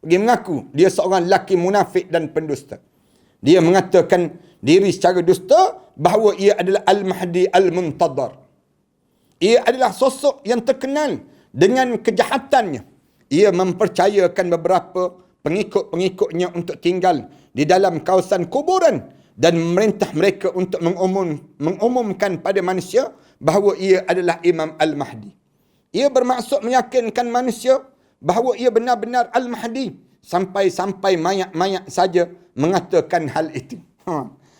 Speaker 1: Dia mengaku dia seorang lelaki munafik dan pendusta. Dia mengatakan diri secara dusta bahawa ia adalah Al-Mahdi Al-Muntadhar. Ia adalah sosok yang terkenal dengan kejahatannya. Ia mempercayakan beberapa pengikut-pengikutnya untuk tinggal di dalam kawasan kuburan dan memerintah mereka untuk mengumumkan pada manusia bahawa ia adalah Imam Al-Mahdi. Ia bermaksud meyakinkan manusia bahawa ia benar-benar Al-Mahdi sampai mayat-mayat saja mengatakan hal itu.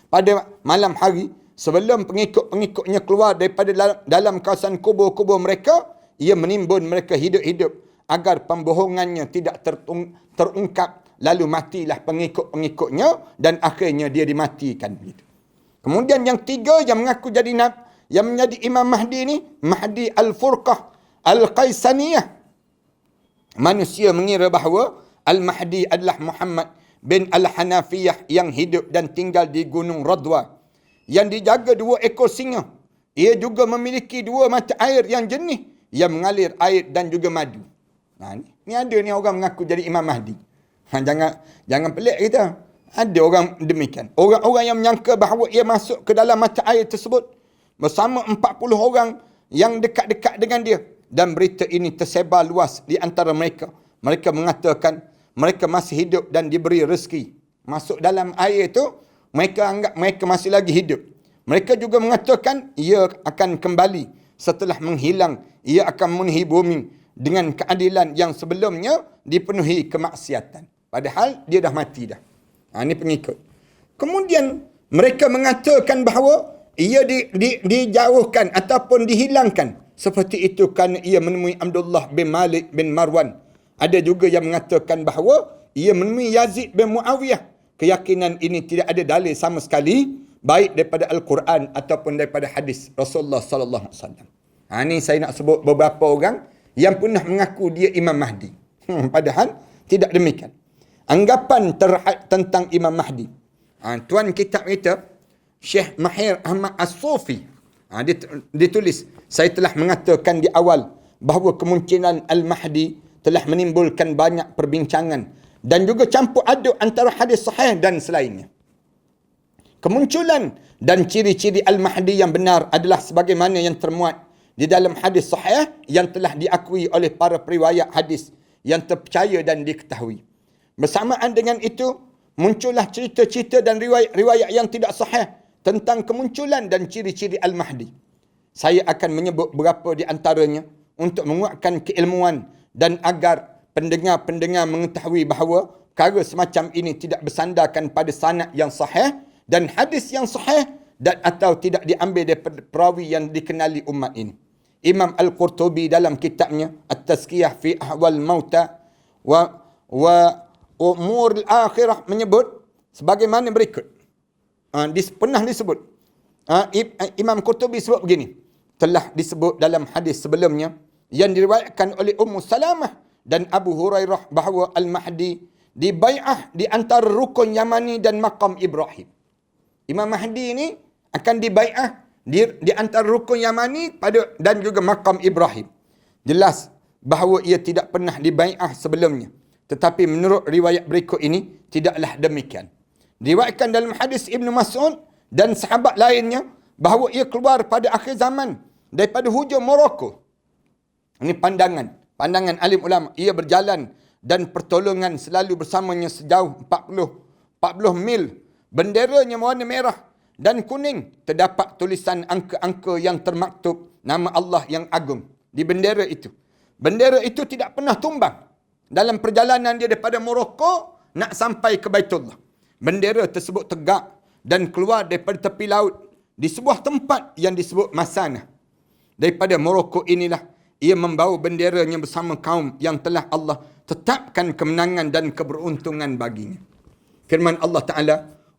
Speaker 1: Pada malam hari sebelum pengikut-pengikutnya keluar daripada dalam kawasan kubur-kubur mereka, ia menimbun mereka hidup-hidup agar pembohongannya tidak terungkap. Lalu matilah pengikut-pengikutnya dan akhirnya dia dimatikan. Kemudian yang tiga yang mengaku yang menjadi Imam Mahdi ini, Mahdi Al-Furqah Al-Qaisaniyah. Manusia mengira bahawa Al-Mahdi adalah Muhammad bin Al-Hanafiyah yang hidup dan tinggal di Gunung Radwa, yang dijaga 2 ekor singa. Ia juga memiliki 2 mata air yang jernih yang mengalir air dan juga madu. Ni ada ni orang mengaku jadi Imam Mahdi. Jangan pelik kita. Ada orang demikian. Orang-orang yang menyangka bahawa ia masuk ke dalam mata air tersebut bersama 40 orang yang dekat-dekat dengan dia. Dan berita ini tersebar luas di antara mereka. Mereka mengatakan mereka masih hidup dan diberi rezeki. Masuk dalam air itu, mereka anggap mereka masih lagi hidup. Mereka juga mengatakan ia akan kembali setelah menghilang. Ia akan memenuhi bumi dengan keadilan yang sebelumnya dipenuhi kemaksiatan. Padahal dia dah mati dah. Ini pengikut. Kemudian mereka mengatakan bahawa ia dijauhkan ataupun dihilangkan. Seperti itu kerana ia menemui Abdullah bin Malik bin Marwan. Ada juga yang mengatakan bahawa ia menemui Yazid bin Muawiyah. Keyakinan ini tidak ada dalil sama sekali, baik daripada Al-Quran ataupun daripada hadis Rasulullah sallallahu alaihi wasallam. Ini saya nak sebut beberapa orang yang pernah mengaku dia Imam Mahdi. Padahal tidak demikian. Anggapan tentang Imam Mahdi. Tuan kitab kita, Syekh Mahir Ahmad As-Sufi, dia tulis, saya telah mengatakan di awal bahawa kemungkinan Al-Mahdi telah menimbulkan banyak perbincangan dan juga campur aduk antara hadis sahih dan selainnya. Kemunculan dan ciri-ciri Al-Mahdi yang benar adalah sebagaimana yang termuat di dalam hadis sahih yang telah diakui oleh para periwayat hadis yang terpercaya dan diketahui. Bersamaan dengan itu, muncullah cerita-cerita dan riwayat-riwayat yang tidak sahih tentang kemunculan dan ciri-ciri Al-Mahdi. Saya akan menyebut beberapa di antaranya untuk menguatkan keilmuan dan agar pendengar-pendengar mengetahui bahawa perkara semacam ini tidak bersandarkan pada sanad yang sahih dan hadis yang sahih dan atau tidak diambil daripada perawi yang dikenali umat ini. Imam Al-Qurtubi dalam kitabnya At-Tazkiyah fi Ahwal Mauta wa Umur Al-Akhirah menyebut sebagaimana berikut. Pernah disebut. Imam Qurtubi sebut begini. Telah disebut dalam hadis sebelumnya yang diriwayatkan oleh Ummu Salamah dan Abu Hurairah bahawa Al-Mahdi dibai'ah di antara rukun Yamani dan makam Ibrahim. Imam Mahdi ini akan dibai'ah di antara rukun Yamani dan juga makam Ibrahim. Jelas bahawa ia tidak pernah dibai'ah sebelumnya. Tetapi menurut riwayat berikut ini tidaklah demikian. Diriwayatkan dalam hadis Ibn Mas'ud dan sahabat lainnya bahawa ia keluar pada akhir zaman daripada hujung Morocco. Ini pandangan alim ulama. Ia berjalan dan pertolongan selalu bersamanya sejauh 40 mil. Benderanya warna merah dan kuning. Terdapat tulisan angka-angka yang termaktub nama Allah yang agung di bendera itu. Bendera itu tidak pernah tumbang. Dalam perjalanan dia daripada Morocco nak sampai ke Baitullah. Bendera tersebut tegak dan keluar daripada tepi laut di sebuah tempat yang disebut Masanah. Daripada Morocco inilah ia membawa benderanya bersama kaum yang telah Allah tetapkan kemenangan dan keberuntungan baginya. Firman Allah Ta'ala,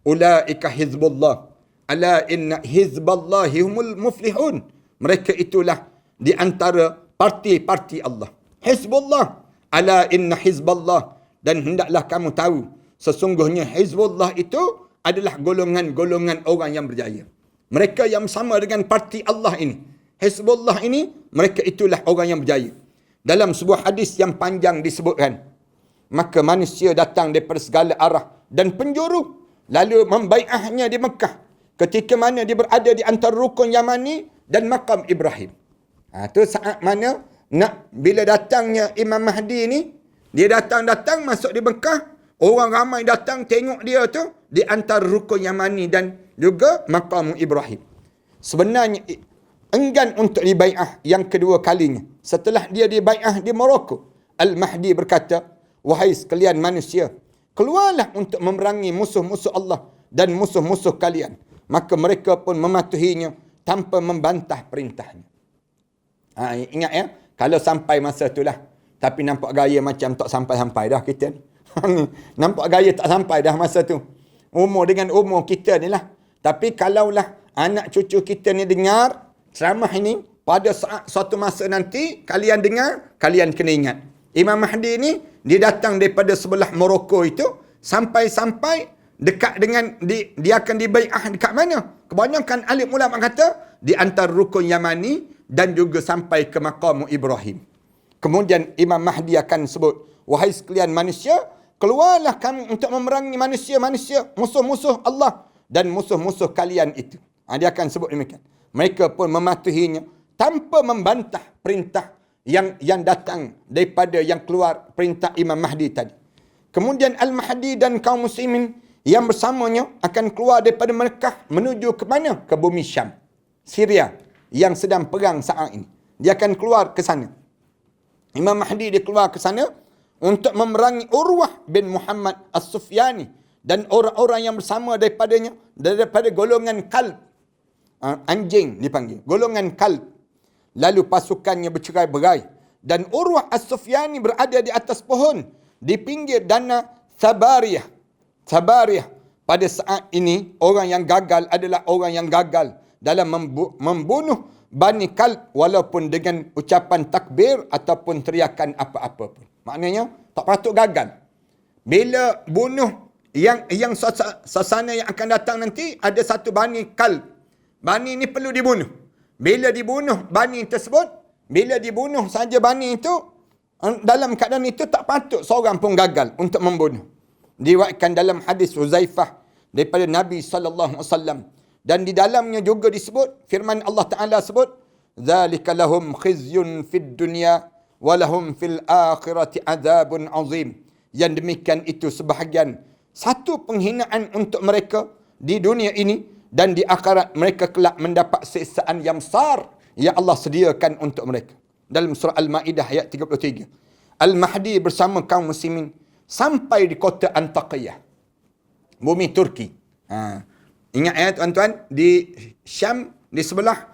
Speaker 1: Ulaika hizbullah, ala inna hizballahi humul muflihun. Mereka itulah di antara parti-parti Allah. Hizbullah, ala inna hizballah. Dan hendaklah kamu tahu, sesungguhnya hizbullah itu adalah golongan-golongan orang yang berjaya. Mereka yang sama dengan parti Allah ini. Hizbullah ini, mereka itulah orang yang berjaya. Dalam sebuah hadis yang panjang disebutkan, maka manusia datang daripada segala arah dan penjuru, lalu membai'ahnya di Mekah. Ketika mana dia berada di antara rukun Yamani dan makam Ibrahim. Itu saat mana bila datangnya Imam Mahdi ini, dia datang masuk di Mekah, orang ramai datang tengok dia tu di antara rukun Yamani dan juga makam Ibrahim. Sebenarnya enggan untuk dibai'ah yang kedua kalinya. Setelah dia dibai'ah di Morocco, Al-Mahdi berkata, wahai sekalian manusia, keluarlah untuk memerangi musuh-musuh Allah dan musuh-musuh kalian. Maka mereka pun mematuhinya tanpa membantah perintahnya. Ingat ya, kalau sampai masa itulah. Tapi nampak gaya macam tak sampai-sampai dah kita ni. Nampak gaya tak sampai dah masa tu. Umur dengan umur kita ni lah. Tapi kalaulah anak cucu kita ni dengar ceramah ini, pada saat suatu masa nanti, kalian dengar, kalian kena ingat. Imam Mahdi ni Dia datang daripada sebelah Morocco itu, sampai-sampai dekat dengan, dia akan dibai'ah dekat mana? Kebanyakan alim ulama kata, di antara rukun Yamani dan juga sampai ke maqam Ibrahim. Kemudian Imam Mahdi akan sebut, wahai sekalian manusia, keluarlah kamu untuk memerangi manusia-manusia, musuh-musuh Allah dan musuh-musuh kalian itu. Dia akan sebut demikian. Mereka pun mematuhinya tanpa membantah perintah yang datang daripada yang keluar perintah Imam Mahdi tadi. Kemudian Al-Mahdi dan kaum muslimin yang bersamanya akan keluar daripada Mekah menuju ke mana? Ke bumi Syam, Syria yang sedang perang saat ini. Dia akan keluar ke sana. Imam Mahdi dia keluar ke sana untuk memerangi Urwah bin Muhammad As-Sufyani dan orang-orang yang bersama daripada golongan Kalb. Anjing dipanggil, golongan Kalb. Lalu pasukannya bercerai-berai dan Urwah As-Sufyani berada di atas pohon di pinggir danau Sabariyah. Pada saat ini orang yang gagal adalah orang yang gagal dalam membunuh Bani Kalb walaupun dengan ucapan takbir ataupun teriakan apa-apa pun. Maknanya tak patut gagal. Bila bunuh yang sasana yang akan datang nanti, ada satu Bani Kalb. Bani ini perlu dibunuh. Bila dibunuh Bani tersebut, bila dibunuh saja Bani itu, dalam keadaan itu tak patut seorang pun gagal untuk membunuh. Diriwayatkan dalam hadis Huzaifah daripada Nabi SAW. Dan di dalamnya juga disebut, firman Allah Ta'ala sebut, "Dzalika lahum khizyun fid dunya wa lahum fil akhirati adzabun azim." Yang demikian itu sebahagian satu penghinaan untuk mereka di dunia ini, dan di akhirat mereka kelak mendapat siksaan yang besar yang Allah sediakan untuk mereka. Dalam surah Al-Ma'idah ayat 33. Al-Mahdi bersama kaum muslimin sampai di kota Antakya, bumi Turki. Ingat ya tuan-tuan, di Syam, di sebelah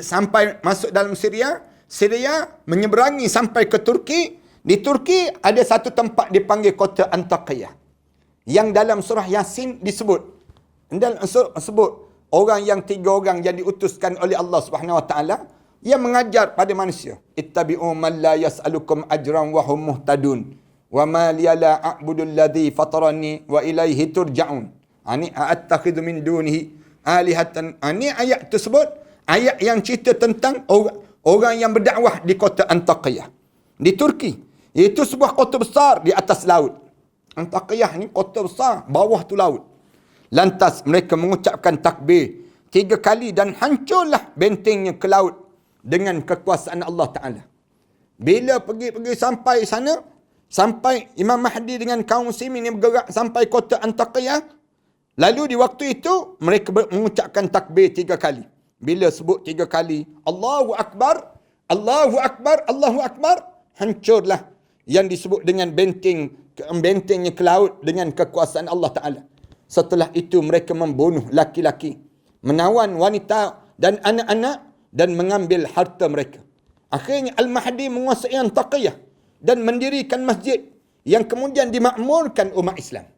Speaker 1: sampai masuk dalam Syria, menyeberangi sampai ke Turki. Di Turki ada satu tempat dipanggil kota Antakya, yang dalam surah Yasin disebut. Dan sebut tiga orang yang diutuskan oleh Allah Subhanahu Wa Taala yang mengajar pada manusia. Ittabi'u man la yas'alukum ajran wa hum muhtadun. Wa ma liya la a'budu alladhi fatarani wa ilaihi turja'un. Ani a'attakhidhu min dunihi alihatan. Ini ayat tersebut, ayat yang cerita tentang orang yang berdakwah di kota Antakya di Turki. Itu sebuah kota besar di atas laut. Antakya ni kota besar, bawah tu laut. Lantas mereka mengucapkan takbir 3 kali dan hancurlah bentengnya ke laut dengan kekuasaan Allah Ta'ala. Bila pergi sampai sana, sampai Imam Mahdi dengan kaum muslimin yang bergerak sampai kota Antakya, lalu di waktu itu mereka mengucapkan takbir 3 kali. Bila sebut 3 kali, Allahu Akbar, Allahu Akbar, Allahu Akbar, hancurlah yang disebut dengan bentengnya ke laut dengan kekuasaan Allah Ta'ala. Setelah itu mereka membunuh laki-laki, menawan wanita dan anak-anak dan mengambil harta mereka. Akhirnya Al-Mahdi menguasai Antakya dan mendirikan masjid yang kemudian dimakmurkan umat Islam.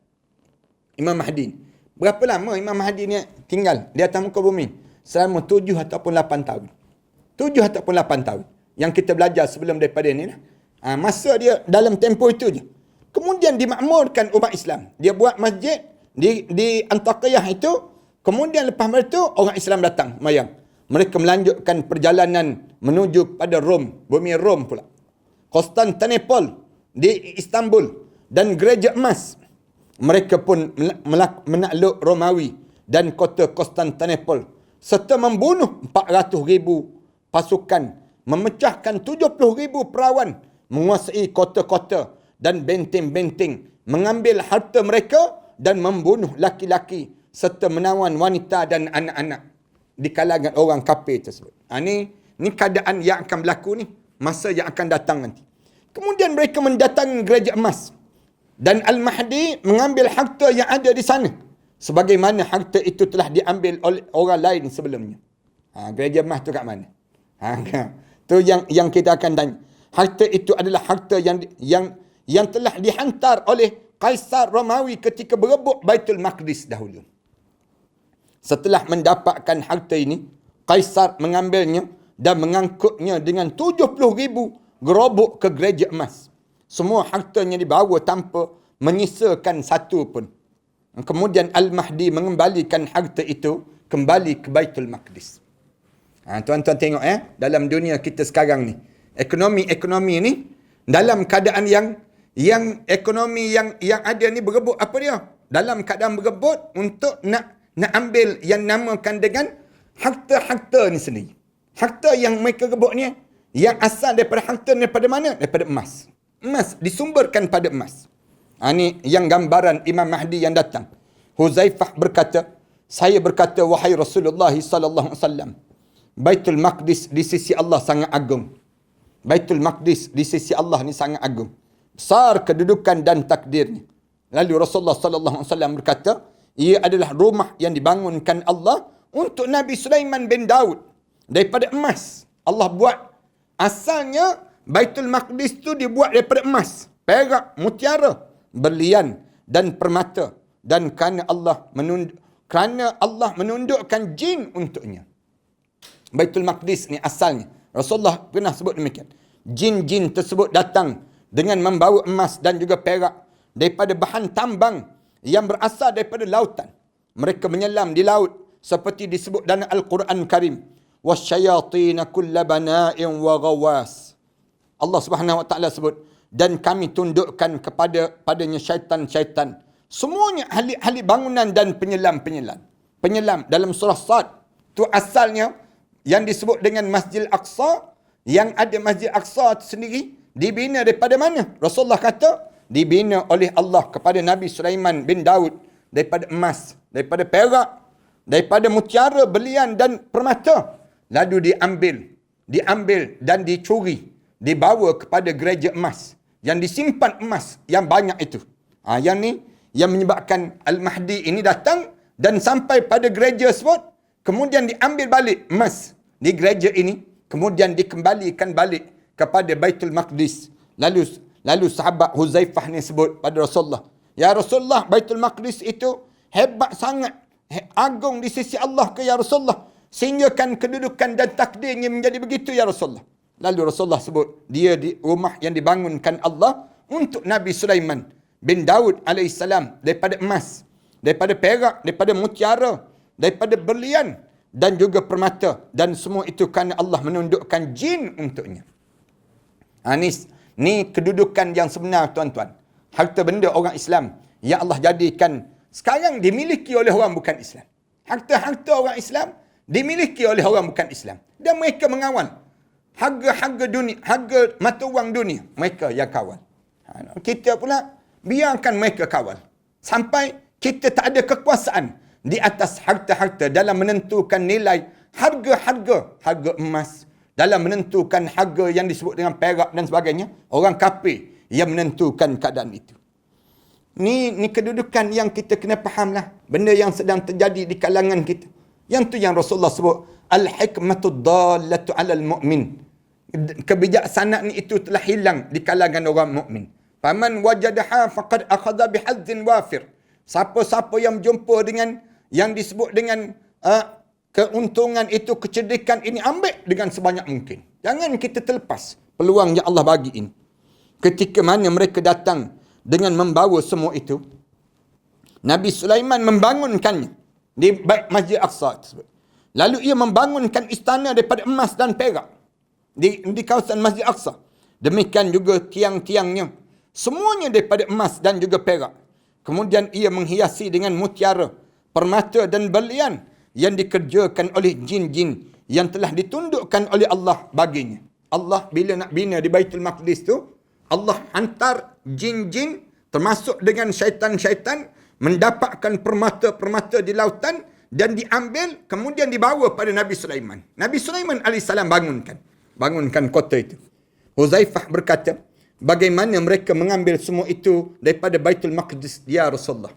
Speaker 1: Imam Mahdi. Berapa lama Imam Mahdi ni tinggal di atas muka bumi? Selama 7 ataupun 8 tahun. 7 ataupun 8 tahun. Yang kita belajar sebelum daripada ni lah. Masa dia dalam tempoh itu je. Kemudian dimakmurkan umat Islam. Dia buat masjid di Antakya itu. Kemudian lepas itu orang Islam datang mayang. Mereka melanjutkan perjalanan menuju pada Rom, bumi Rom pula. Konstantinopel di Istanbul dan Gereja Emas. Mereka pun menakluk Romawi dan kota Konstantinopel serta membunuh 400,000 pasukan, memecahkan 70,000 perawan, menguasai kota-kota dan benteng-benteng, mengambil harta mereka dan membunuh laki-laki serta menawan wanita dan anak-anak di kalangan orang kafir tersebut. Ini keadaan yang akan berlaku ni, masa yang akan datang nanti. Kemudian mereka mendatangi Gereja Emas dan Al-Mahdi mengambil harta yang ada di sana sebagaimana harta itu telah diambil oleh orang lain sebelumnya. Gereja Emas tu kat mana? Tu yang kita akan tanya. Harta itu adalah harta yang telah dihantar oleh Kaisar Romawi ketika berebut Baitul Maqdis dahulu. Setelah mendapatkan harta ini, Kaisar mengambilnya dan mengangkutnya dengan 70,000 gerobok ke Gereja Emas. semua hartanya dibawa tanpa menyisakan satu pun. Kemudian Al-Mahdi mengembalikan harta itu kembali ke Baitul Maqdis. Tuan-tuan tengok dalam dunia kita sekarang ni, ekonomi ni dalam keadaan yang ekonomi yang ada ni berebut apa dia? Dalam keadaan berebut untuk nak ambil yang namakan dengan harta-harta ni sendiri. Harta yang mereka rebut ni, yang asal daripada harta daripada mana? Daripada emas. Emas disumberkan pada emas. Ini yang gambaran Imam Mahdi yang datang. Huzaifah berkata, saya berkata, wahai Rasulullah sallallahu alaihi wasallam, Baitul Maqdis di sisi Allah sangat agung. Baitul Maqdis di sisi Allah ni sangat agung. Besar kedudukan dan takdirnya. Lalu Rasulullah sallallahu alaihi wasallam berkata, ia adalah rumah yang dibangunkan Allah untuk Nabi Sulaiman bin Daud daripada emas. Allah buat, asalnya Baitul Maqdis tu dibuat daripada emas, perak, mutiara, berlian dan permata, dan kerana Allah menundukkan jin untuknya. Baitul Maqdis ni asalnya, Rasulullah pernah sebut demikian, jin-jin tersebut datang dengan membawa emas dan juga perak daripada bahan tambang yang berasal daripada lautan. Mereka menyelam di laut seperti disebut dalam Al-Quran Karim, wasyayatina kulla bana'in wa ghawas. Allah Subhanahu wa taala sebut, dan kami tundukkan padanya syaitan-syaitan, semuanya ahli-ahli bangunan dan penyelam-penyelam. Penyelam dalam surah Sad tu asalnya yang disebut dengan Masjid Al-Aqsa, yang ada Masjid Al-Aqsa sendiri dibina daripada mana? Rasulullah kata dibina oleh Allah kepada Nabi Sulaiman bin Daud daripada emas, daripada perak, daripada mutiara, berlian dan permata. Lalu diambil dan dicuri, dibawa kepada gereja emas yang disimpan emas yang banyak itu. Yang ni yang menyebabkan Al-Mahdi ini datang dan sampai pada gereja tersebut, kemudian diambil balik emas di gereja ini, kemudian dikembalikan balik kepada Baitul Maqdis. Lalu sahabat Huzaifah ni sebut pada Rasulullah, ya Rasulullah, Baitul Maqdis itu hebat sangat, agung di sisi Allah ke ya Rasulullah, sehingga kan kedudukan dan takdirnya menjadi begitu ya Rasulullah. Lalu Rasulullah sebut, dia di rumah yang dibangunkan Allah untuk Nabi Sulaiman bin Daud alaihissalam daripada emas, daripada perak, daripada mutiara, daripada berlian dan juga permata, dan semua itu kerana Allah menundukkan jin untuknya. Ni kedudukan yang sebenar, tuan-tuan. Harta benda orang Islam yang Allah jadikan sekarang dimiliki oleh orang bukan Islam. Harta-harta orang Islam dimiliki oleh orang bukan Islam, dan mereka mengawal harga dunia, harga mata wang dunia, mereka yang kawal. Kita pula biarkan mereka kawal sampai kita tak ada kekuasaan di atas harta-harta dalam menentukan nilai harga emas, dalam menentukan harga yang disebut dengan perak dan sebagainya. Orang kafir yang menentukan keadaan itu. Ni kedudukan yang kita kena fahamlah, benda yang sedang terjadi di kalangan kita. Yang tu yang Rasulullah sebut, al-hikmatud dallatu 'alal mu'min. Kebijaksanaan itu telah hilang di kalangan orang mukmin. Faman wajadaha faqad akhadha bihazzin wafir. Siapa-siapa yang berjumpa dengan yang disebut dengan keuntungan itu, kecerdikan ini, ambil dengan sebanyak mungkin. Jangan kita terlepas peluang yang Allah bagi ini. Ketika mana mereka datang dengan membawa semua itu, Nabi Sulaiman membangunkannya di Masjid Aqsa tersebut. Lalu ia membangunkan istana daripada emas dan perak di kawasan Masjid Aqsa. Demikian juga tiang-tiangnya, semuanya daripada emas dan juga perak. Kemudian ia menghiasi dengan mutiara, permata dan berlian yang dikerjakan oleh jin-jin yang telah ditundukkan oleh Allah baginya. Allah bila nak bina di Baitul Maqdis tu, Allah hantar jin-jin termasuk dengan syaitan-syaitan mendapatkan permata-permata di lautan dan diambil, kemudian dibawa pada Nabi Sulaiman. Nabi Sulaiman AS bangunkan kota itu. Huzaifah berkata, bagaimana mereka mengambil semua itu daripada Baitul Maqdis ya Rasulullah?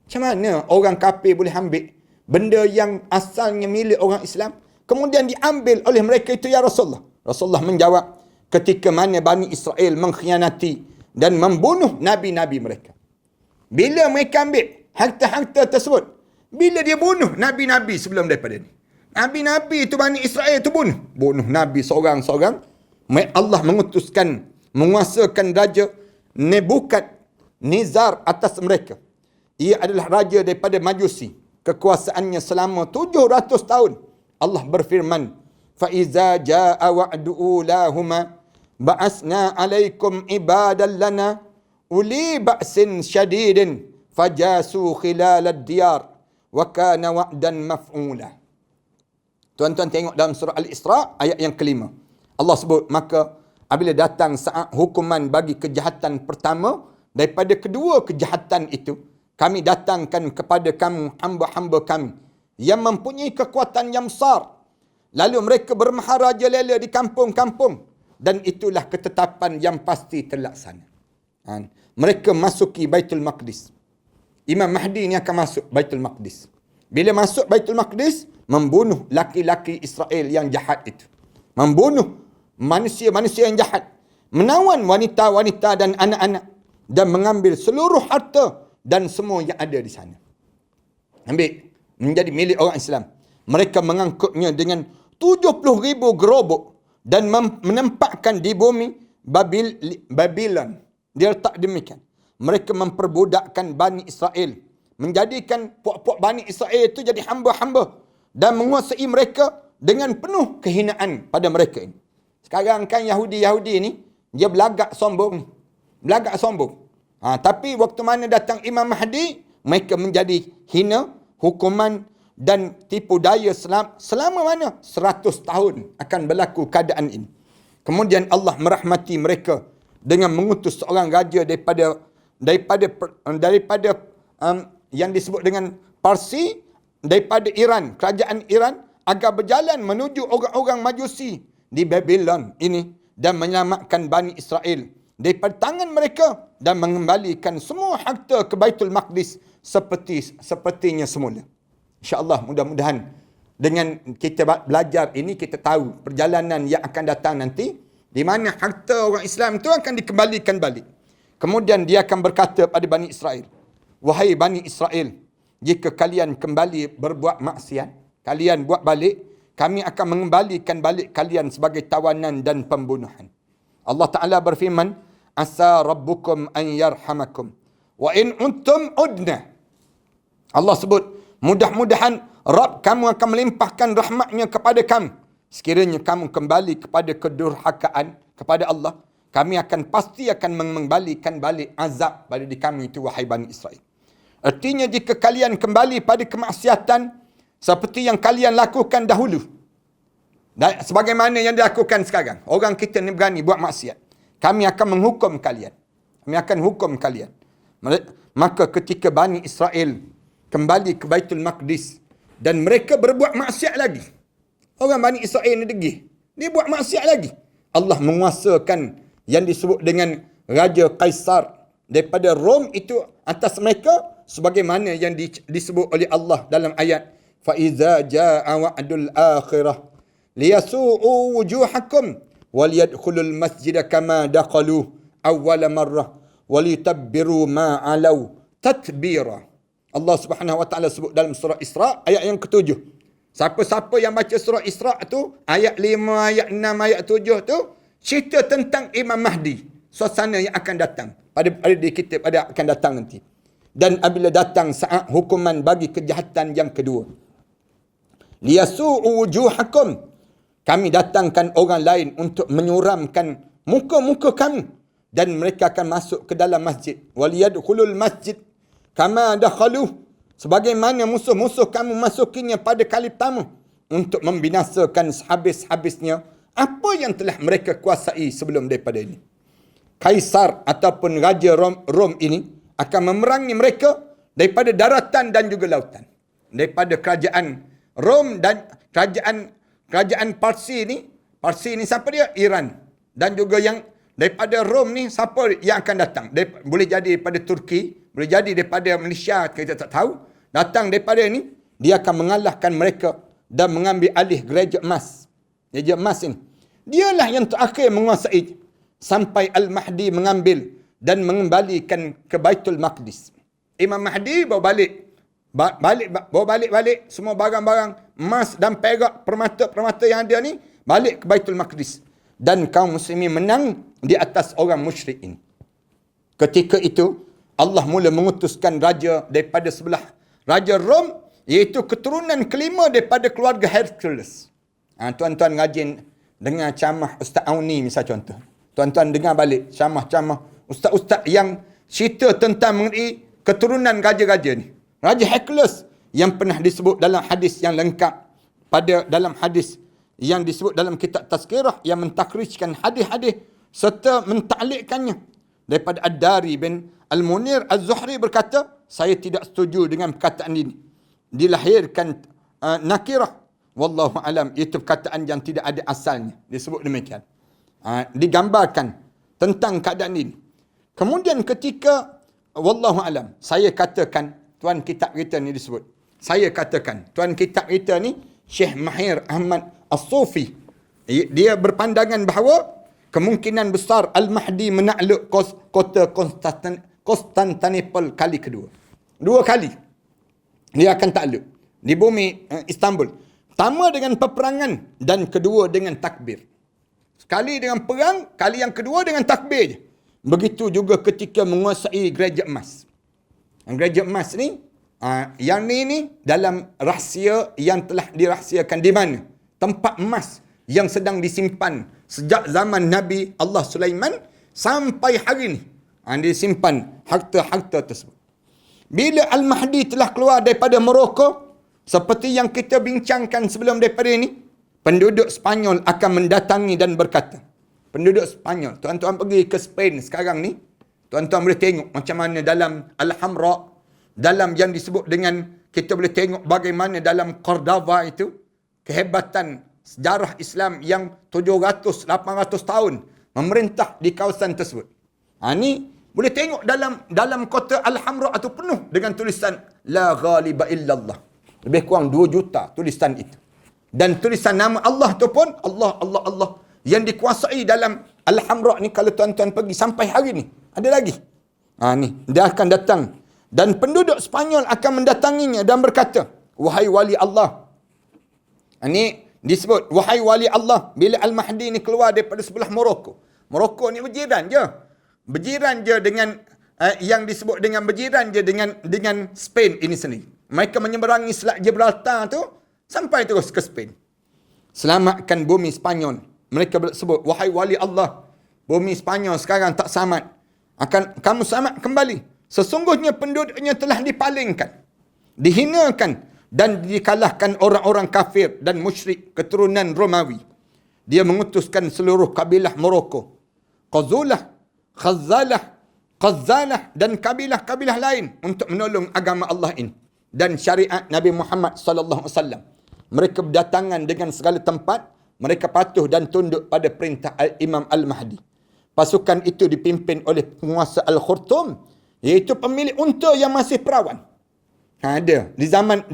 Speaker 1: Macam mana orang kafir boleh ambil benda yang asalnya milik orang Islam, kemudian diambil oleh mereka itu ya Rasulullah? Rasulullah menjawab, ketika mana Bani Israel mengkhianati dan membunuh nabi-nabi mereka. Bila mereka ambil harta-harta tersebut, bila dia bunuh nabi-nabi sebelum daripada ni. Nabi-nabi itu Bani Israel itu bunuh nabi seorang-seorang. Allah mengutuskan, menguasakan raja
Speaker 2: Nebukadnezar atas mereka. Ia adalah raja daripada Majusi. Kekuasaannya selama 700 tahun. Allah berfirman, فَإِذَا جَاءَ وَعْدُ أُولَاهُمَا بَعَثْنَا عَلَيْكُمْ عِبَادًا لَنَا أُولِي بَأْسٍ شَدِيدٍ فَجَاسُوا خِلَالَ الدِّيَارِ وَكَانَ وَعْدًا مَفْعُولًا. Tuan-tuan tengok dalam surah Al-Isra ayat yang kelima. Allah sebut, maka apabila datang saat hukuman bagi kejahatan pertama, daripada kedua kejahatan itu, kami datangkan kepada kamu hamba-hamba kami yang mempunyai kekuatan yang besar. Lalu mereka bermaharajalela di kampung-kampung. Dan itulah ketetapan yang pasti terlaksana. Mereka masuki Baitul Maqdis. Imam Mahdi ni akan masuk Baitul Maqdis. Bila masuk Baitul Maqdis, membunuh laki-laki Israel yang jahat itu. Membunuh manusia-manusia yang jahat. Menawan wanita-wanita dan anak-anak. Dan mengambil seluruh harta dan semua yang ada di sana. Ambil. Menjadi milik orang Islam. Mereka mengangkutnya dengan 70,000 gerobok. Dan menempatkan di bumi Babylon. Dia letak demikian. Mereka memperbudakkan Bani Israel. Menjadikan puak-puak Bani Israel itu jadi hamba-hamba. Dan menguasai mereka dengan penuh kehinaan pada mereka ini. Sekarang kan Yahudi ni, dia belagak sombong. Belagak sombong. Tapi waktu mana datang Imam Mahdi, mereka menjadi hina, hukuman dan tipu daya selama mana? 100 tahun akan berlaku keadaan ini. Kemudian Allah merahmati mereka dengan mengutus seorang raja daripada yang disebut dengan Parsi, daripada Iran, kerajaan Iran, agar berjalan menuju orang-orang Majusi di Babylon ini dan menyelamatkan Bani Israel daripada tangan mereka dan mengembalikan semua harta ke Baitul Maqdis sepertinya semula. InsyaAllah, mudah-mudahan dengan kita belajar ini, kita tahu perjalanan yang akan datang nanti, di mana harta orang Islam itu akan dikembalikan balik. Kemudian dia akan berkata pada Bani Israel, wahai Bani Israel, jika kalian kembali berbuat maksiat, kalian buat balik, kami akan mengembalikan balik kalian sebagai tawanan dan pembunuhan. Allah Ta'ala berfirman, asa rabbukum an yarhamakum wa in untum udna. Allah sebut, mudah-mudahan Rabb kamu akan melimpahkan rahmatnya kepada kamu. Sekiranya kamu kembali kepada kedurhakaan kepada Allah, kami pasti akan mengembalikan balik azab pada di kamu itu, wahai Bani Israel. Artinya jika kalian kembali pada kemaksiatan seperti yang kalian lakukan dahulu, sebagaimana yang dilakukan sekarang, orang kita ni berani buat maksiat, kami akan menghukum kalian. Kami akan hukum kalian. Maka ketika Bani Israel kembali ke Baitul Maqdis dan mereka berbuat maksiat lagi, orang Bani Israel ni degil, dia buat maksiat lagi, Allah menguasakan yang disebut dengan Raja Kaisar daripada Rom itu atas mereka, sebagaimana yang disebut oleh Allah dalam ayat, فَإِذَا جَاءَ وَعْدُ الْآخِرَةِ لِيَسُوءُوا وُجُوحَكُمْ وَلْيَدْخُلُوا الْمَسْجِدَ كَمَا دَخَلُوهُ أَوَّلَ مَرَّةٍ وَلِيُتَبِّرُوا مَا عَلَوْا تَتْبِيرًا. Allah Subhanahu Wa Taala sebut dalam surah Isra ayat yang ke-7. Siapa-siapa yang baca surah Isra tu, ayat 5, ayat 6, ayat 7 tu, cerita tentang Imam Mahdi, suasana yang akan datang pada kita pada akan datang nanti. Dan apabila datang saat hukuman bagi kejahatan yang kedua, liyasu'u wujuhakum, kami datangkan orang lain untuk menyuramkan muka-muka kamu, dan mereka akan masuk ke dalam masjid. Waliyadkhulul masjid kama dakhaluh, sebagaimana musuh-musuh kamu masukinya pada kali pertama, untuk membinasakan sehabis-habisnya apa yang telah mereka kuasai sebelum daripada ini. Kaisar ataupun Raja Rom ini akan memerangi mereka daripada daratan dan juga lautan. Daripada kerajaan Rom dan kerajaan Parsi ni siapa dia? Iran. Dan juga yang daripada Rom ni siapa yang akan datang? Boleh jadi daripada Turki, boleh jadi daripada Malaysia, kita tak tahu. Datang daripada ni, dia akan mengalahkan mereka dan mengambil alih gereja emas. Gereja emas ini, dialah yang terakhir menguasai sampai Al-Mahdi mengambil dan mengembalikan ke Baitul Maqdis. Imam Mahdi bawa balik semua barang-barang emas dan perak, permata-permata yang ada ni, balik ke Baitul Maqdis. Dan kaum muslimin menang di atas orang musyrik ini. Ketika itu, Allah mula mengutuskan raja daripada sebelah Raja Rom, iaitu keturunan kelima daripada keluarga Hercules. Tuan-tuan ngajin dengar camah Ustaz Auni misal contoh. Tuan-tuan dengar balik camah-camah ustaz-ustaz yang cerita tentang mengenai keturunan raja-raja ni. Raja Hercules yang pernah disebut dalam hadis yang lengkap, dalam hadis yang disebut dalam kitab Tazkirah, yang mentakrijkan hadis-hadis serta mentaklikkannya. Daripada Ad-Dari bin Al-Munir Az-Zuhri berkata, saya tidak setuju dengan perkataan ini. Dilahirkan nakirah. Wallahu alam, itu perkataan yang tidak ada asalnya. Disebut demikian. Digambarkan tentang keadaan ini. Kemudian ketika, wallahu alam, saya katakan, tuan kitab kita ni disebut. Saya katakan, tuan kitab kita ni, Syekh Mahir Ahmad As-Sufi. Dia berpandangan bahawa kemungkinan besar Al-Mahdi menakluk kota Konstantinopel kali kedua. 2 kali dia akan takluk di bumi Istanbul. Pertama dengan peperangan dan kedua dengan takbir. Sekali dengan perang, kali yang kedua dengan takbir je. Begitu juga ketika menguasai gereja emas. Gereja emas ni, yang ni dalam rahsia yang telah dirahsiakan di mana? Tempat emas yang sedang disimpan sejak zaman Nabi Allah Sulaiman sampai hari ni. Disimpan harta-harta tersebut. Bila Al-Mahdi telah keluar daripada Morocco, seperti yang kita bincangkan sebelum daripada ini, penduduk Spanyol akan mendatangi dan berkata, penduduk Spanyol, tuan-tuan pergi ke Spain sekarang ni, tuan-tuan boleh tengok macam mana dalam Alhambra, dalam yang disebut dengan, kita boleh tengok bagaimana dalam Cordova itu, kehebatan sejarah Islam yang 700-800 tahun memerintah di kawasan tersebut. Ni boleh tengok dalam kota Alhambra itu penuh dengan tulisan La Ghaliba Illallah. Lebih kurang 2 juta tulisan itu. Dan tulisan nama Allah tu pun Allah, Allah, Allah. Yang dikuasai dalam Alhambra ni, kalau tuan-tuan pergi sampai hari ni, ada lagi. Ni, dia akan datang. Dan penduduk Spanyol akan mendatanginya dan berkata, wahai wali Allah. Ni disebut, wahai wali Allah, bila Al-Mahdi ni keluar daripada sebelah Morocco. Morocco ni berjiran je. Berjiran je dengan, yang disebut dengan berjiran je dengan Spain ini sendiri. Mereka menyeberangi Selat Gibraltar tu, sampai terus ke Spain. Selamatkan bumi Spanyol. Mereka sebut, wahai wali Allah, bumi Spanyol sekarang tak selamat. Kamu selamat kembali. Sesungguhnya penduduknya telah dipalingkan, dihinakan, dan dikalahkan orang-orang kafir dan musyrik keturunan Romawi. Dia mengutuskan seluruh kabilah Morocco, Qazulah, Khazzalah dan kabilah-kabilah lain untuk menolong agama Allah ini dan syariat Nabi Muhammad sallallahu alaihi wasallam. Mereka berdatangan dengan segala tempat, mereka patuh dan tunduk pada perintah Imam Al-Mahdi. Pasukan itu dipimpin oleh penguasa Al-Khurtum, iaitu pemilik unta yang masih perawan. Ada di zaman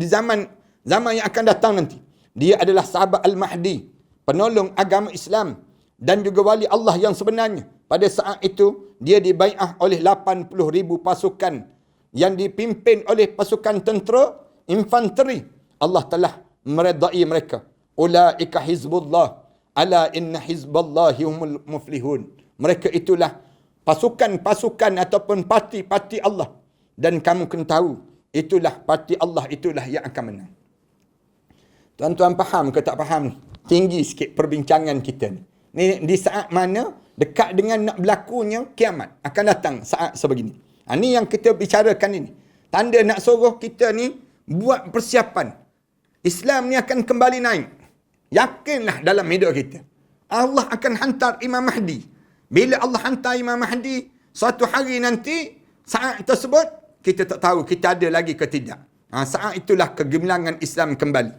Speaker 2: yang akan datang nanti. Dia adalah sahabat Al-Mahdi, penolong agama Islam dan juga wali Allah yang sebenarnya. Pada saat itu, dia dibai'ah oleh 80,000 pasukan yang dipimpin oleh pasukan tentera, infanteri. Allah telah meredai mereka. Ulaika hizbullah, ala inna hizballahi humul muflihun. Mereka itulah pasukan-pasukan ataupun parti-parti Allah. Dan kamu kena tahu, itulah parti Allah, itulah yang akan menang. Tuan-tuan faham ke tak faham? Tinggi sikit perbincangan kita ni. Ni di saat mana dekat dengan nak berlakunya kiamat. Akan datang saat sebegini. Ini yang kita bicarakan ini. Tanda nak suruh kita ni buat persiapan. Islam ni akan kembali naik. Yakinlah dalam hidup kita. Allah akan hantar Imam Mahdi. Bila Allah hantar Imam Mahdi, suatu hari nanti, saat tersebut, kita tak tahu kita ada lagi ke tidak. Saat itulah kegemilangan Islam kembali.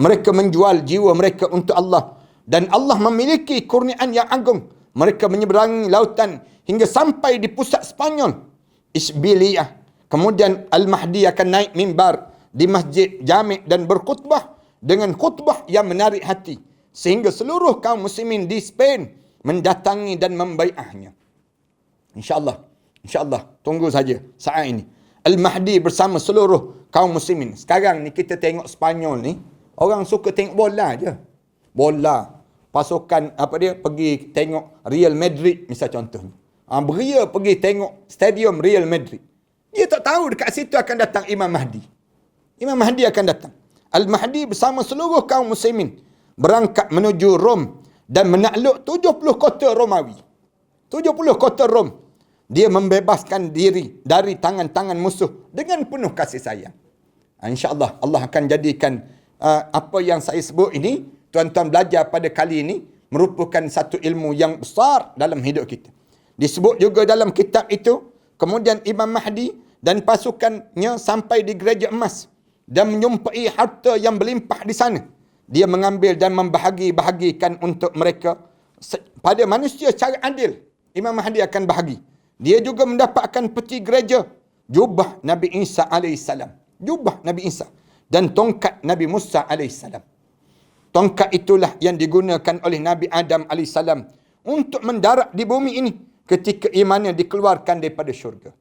Speaker 2: Mereka menjual jiwa mereka untuk Allah. Dan Allah memiliki kurniaan yang agung. Mereka menyeberangi lautan hingga sampai di pusat Spanyol, Isbiliyah. Kemudian Al-Mahdi akan naik mimbar di Masjid Jami' dan berkhutbah dengan khutbah yang menarik hati. Sehingga seluruh kaum muslimin di Spain mendatangi dan membai'ahnya. InsyaAllah. InsyaAllah. Tunggu saja saat ini. Al-Mahdi bersama seluruh kaum muslimin. Sekarang ni kita tengok Spanyol ni, orang suka tengok bola je. Bola. Pasukan pergi tengok Real Madrid misal contohnya. beria pergi tengok stadium Real Madrid. Dia tak tahu dekat situ akan datang Imam Mahdi. Imam Mahdi akan datang. Al-Mahdi bersama seluruh kaum muslimin berangkat menuju Rom dan menakluk 70 kota Romawi. 70 kota Rom. Dia membebaskan diri dari tangan-tangan musuh dengan penuh kasih sayang. InsyaAllah Allah akan jadikan apa yang saya sebut ini, tuan-tuan belajar pada kali ini, merupakan satu ilmu yang besar dalam hidup kita. Disebut juga dalam kitab itu, kemudian Imam Mahdi dan pasukannya sampai di gereja emas dan menyumpai harta yang berlimpah di sana. Dia mengambil dan membahagi-bahagikan untuk mereka pada manusia secara adil. Imam Mahdi akan bahagi. Dia juga mendapatkan peti gereja, jubah Nabi Isa AS. Jubah Nabi Isa dan tongkat Nabi Musa AS. Tongkat itulah yang digunakan oleh Nabi Adam AS untuk mendarat di bumi ini ketika imannya dikeluarkan daripada syurga.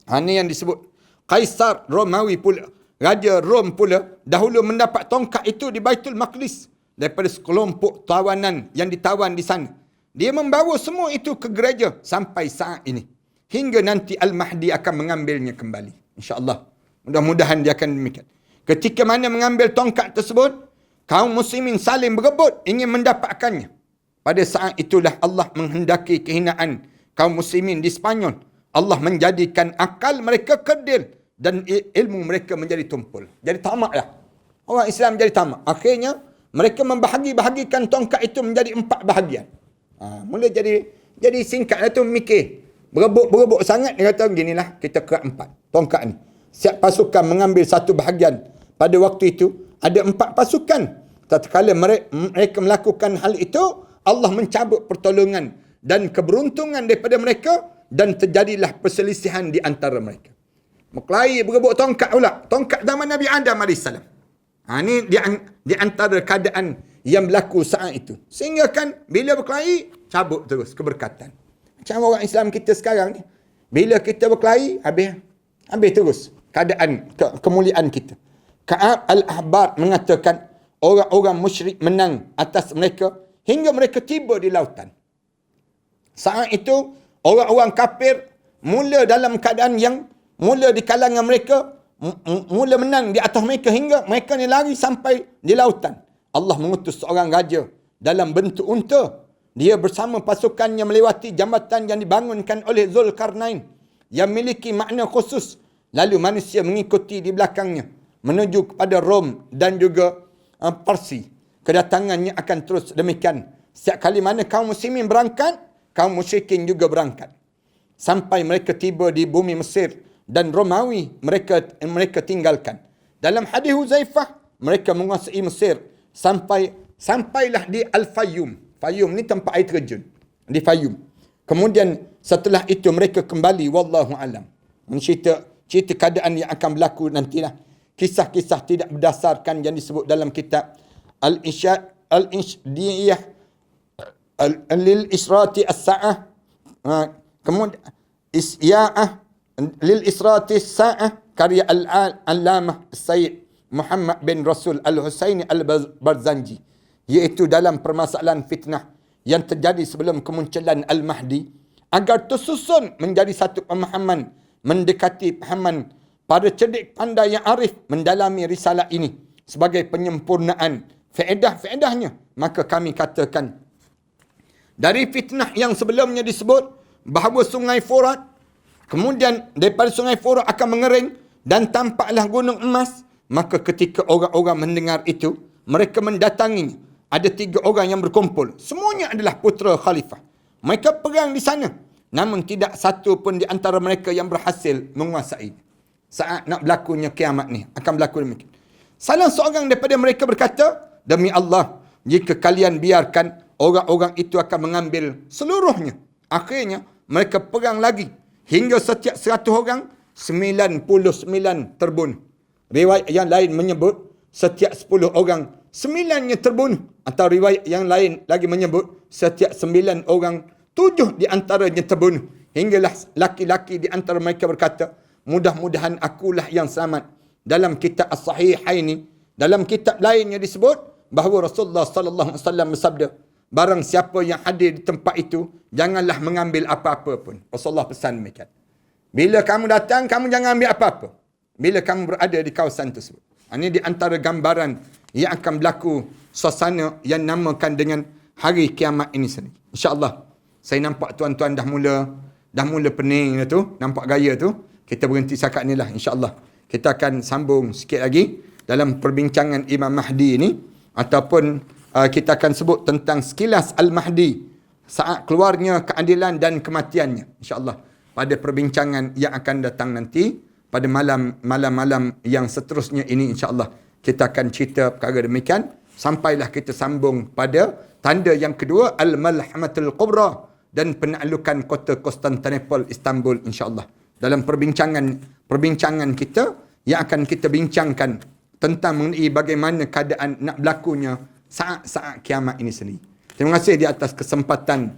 Speaker 2: Ini yang disebut Kaisar Romawi pula, Raja Rom pula, dahulu mendapat tongkat itu di Baitul Maqdis daripada sekelompok tawanan yang ditawan di sana. Dia membawa semua itu ke gereja sampai saat ini. Hingga nanti Al-Mahdi akan mengambilnya kembali. InsyaAllah. Mudah-mudahan dia akan demikian. Ketika mana mengambil tongkat tersebut, kaum muslimin saling berebut ingin mendapatkannya. Pada saat itulah Allah menghendaki kehinaan kaum muslimin di Spanyol. Allah menjadikan akal mereka kerdil dan ilmu mereka menjadi tumpul. Jadi tamaklah. Orang Islam jadi tamak. Akhirnya mereka membahagi-bahagikan tongkat itu menjadi 4 bahagian. Mula jadi singkatlah tu mikir. Berebut sangat, dia kata ginilah, kita kerak 4 tongkat ni. Setiap pasukan mengambil satu bahagian. Pada waktu itu ada 4 pasukan. Tatkala mereka melakukan hal itu, Allah mencabut pertolongan dan keberuntungan daripada mereka dan terjadilah perselisihan di antara mereka. Berkelahi berebut tongkat pula. Tongkat zaman Nabi Adam AS. Ini di antara keadaan yang berlaku saat itu. Sehingga kan bila berkelahi, cabut terus keberkatan. Macam orang Islam kita sekarang ni. Bila kita berkelahi, habis terus keadaan kemuliaan kita. Ka'ab al-Ahbar mengatakan orang-orang musyrik menang atas mereka hingga mereka tiba di lautan. Saat itu orang-orang kafir mula dalam keadaan yang mula di kalangan mereka mula menang di atas mereka hingga mereka ni lari sampai di lautan. Allah mengutus seorang raja dalam bentuk unta. Dia bersama pasukannya melewati jambatan yang dibangunkan oleh Zulkarnain yang memiliki makna khusus. Lalu manusia mengikuti di belakangnya menuju kepada Rom dan juga Parsi. Kedatangannya akan terus demikian. Setiap kali mana kaum muslimin berangkat, kaum musyrikin juga berangkat. Sampai mereka tiba di bumi Mesir dan Romawi mereka tinggalkan. Dalam hadis Huzaifah, mereka menguasai Mesir sampailah di Al-Fayyum. Fayyum ni tempat air terjun. Di Fayyum. Kemudian setelah itu mereka kembali, wallahu alam. Cerita keadaan yang akan berlaku nantilah. Kisah-kisah tidak berdasarkan yang disebut dalam kitab Al-Insydiyah Lil-Israti As-Sa'ah. Kemudian Isya'ah Lil-Israti As-Sa'ah karya Al-Allamah Sayyid Muhammad bin Rasul Al-Husaini Al-Barzanji. Iaitu dalam permasalahan fitnah yang terjadi sebelum kemunculan Al-Mahdi agar tersusun menjadi satu pemahaman mendekati pahaman para cerdik pandai yang arif mendalami risalah ini sebagai penyempurnaan faedah-faedahnya. Maka kami katakan dari fitnah yang sebelumnya disebut bahawa sungai Furat kemudian daripada sungai Furat akan mengering dan tampaklah gunung emas, maka ketika orang-orang mendengar itu mereka mendatanginya. Ada 3 orang yang berkumpul. Semuanya adalah putera khalifah. Mereka perang di sana. Namun tidak satu pun di antara mereka yang berhasil menguasai. Saat nak berlakunya kiamat ni akan berlaku demikian. Salah seorang daripada mereka berkata, demi Allah, jika kalian biarkan, orang-orang itu akan mengambil seluruhnya. Akhirnya mereka perang lagi hingga setiap 100 orang 99 terbunuh. Riwayat yang lain menyebut setiap 10 orang 9-nya terbunuh. Atau riwayat yang lain lagi menyebut setiap 9 orang 7 di antaranya terbunuh. Hinggalah laki-laki di antara mereka berkata, mudah-mudahan akulah yang selamat. Dalam kitab As-Sahihaini, dalam kitab lainnya disebut bahawa Rasulullah sallallahu alaihi wasallam bersabda, barang siapa yang hadir di tempat itu, janganlah mengambil apa-apa pun. Rasulullah pesan demikian. Bila kamu datang, kamu jangan ambil apa-apa. Bila kamu berada di kawasan tersebut. Ini di antara gambaran yang akan berlaku suasana yang namakan dengan hari kiamat ini sendiri. InsyaAllah. Saya nampak tuan-tuan dah mula pening tu. Nampak gaya tu. Kita berhenti setakat ni lah. InsyaAllah. Kita akan sambung sikit lagi dalam perbincangan Imam Mahdi ini. Ataupun kita akan sebut tentang sekilas Al-Mahdi. Saat keluarnya keadilan dan kematiannya. InsyaAllah. Pada perbincangan yang akan datang nanti. Pada malam-malam yang seterusnya ini insyaAllah. Kita akan cerita perkara demikian. Sampailah kita sambung pada tanda yang kedua. Al-Malhamatul Kubra. Dan penaklukan kota Konstantinopel, Istanbul insyaAllah. Dalam perbincangan kita yang akan kita bincangkan tentang mengenai bagaimana keadaan nak berlakunya saat-saat kiamat ini sendiri. Terima kasih di atas kesempatan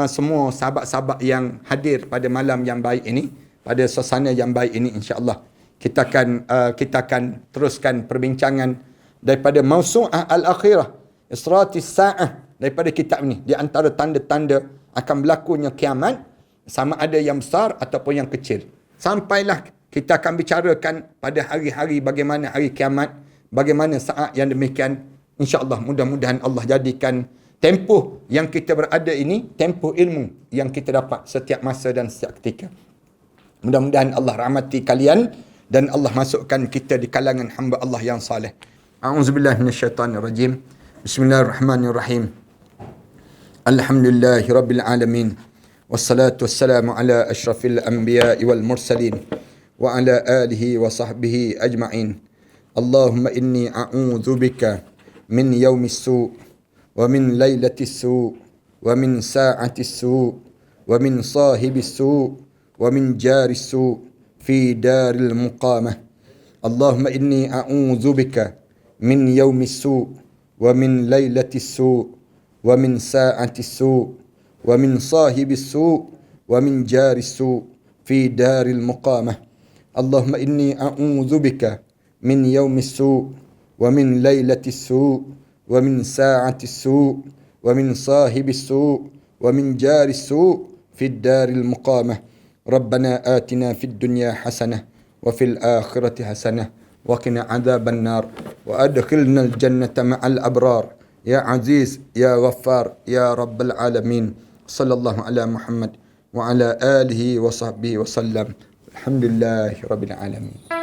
Speaker 2: semua sahabat-sahabat yang hadir pada malam yang baik ini, pada suasana yang baik ini insya-Allah. Kita akan teruskan perbincangan daripada Mausu'ah Al-Akhirah, Isratis Sa'ah, daripada kitab ni. Di antara tanda-tanda akan berlakunya kiamat, sama ada yang besar ataupun yang kecil. Sampailah kita akan bicarakan pada hari-hari bagaimana hari kiamat, bagaimana saat yang demikian. InsyaAllah mudah-mudahan Allah jadikan tempoh yang kita berada ini, tempoh ilmu yang kita dapat setiap masa dan setiap ketika. Mudah-mudahan Allah rahmati kalian dan Allah masukkan kita di kalangan hamba Allah yang saleh. A'udzubillahi minasyaitanirrajim. Bismillahirrahmanirrahim. Alhamdulillahirabbil alamin. Wassalatu wassalamu ala asyrafil anbiya'i wal mursalin wa ala alihi wa sahbihi ajma'in. Allahumma inni a'udzubika min yaumis su' ومن ليلة السوء ومن ساعة السوء ومن صاحب السوء ومن جار السوء في دار المقامة. اللهم إني أعوذ بك من يوم السوء ومن ليلة السوء ومن ساعة السوء ومن صاحب السوء ومن جار السوء في دار المقامة. اللهم إني أعوذ بك من يوم السوء ومن ليلة السوء ومن ساعة السوء ومن صاحب السوء ومن جار السوء في الدار المقامة. ربنا آتنا في الدنيا حسنة وفي الآخرة حسنة وقنا عذاب النار وأدخلنا الجنة مع الأبرار يا عزيز يا غفار يا رب العالمين. صلى الله على محمد وعلى آله وصحبه وسلم. الحمد لله رب العالمين.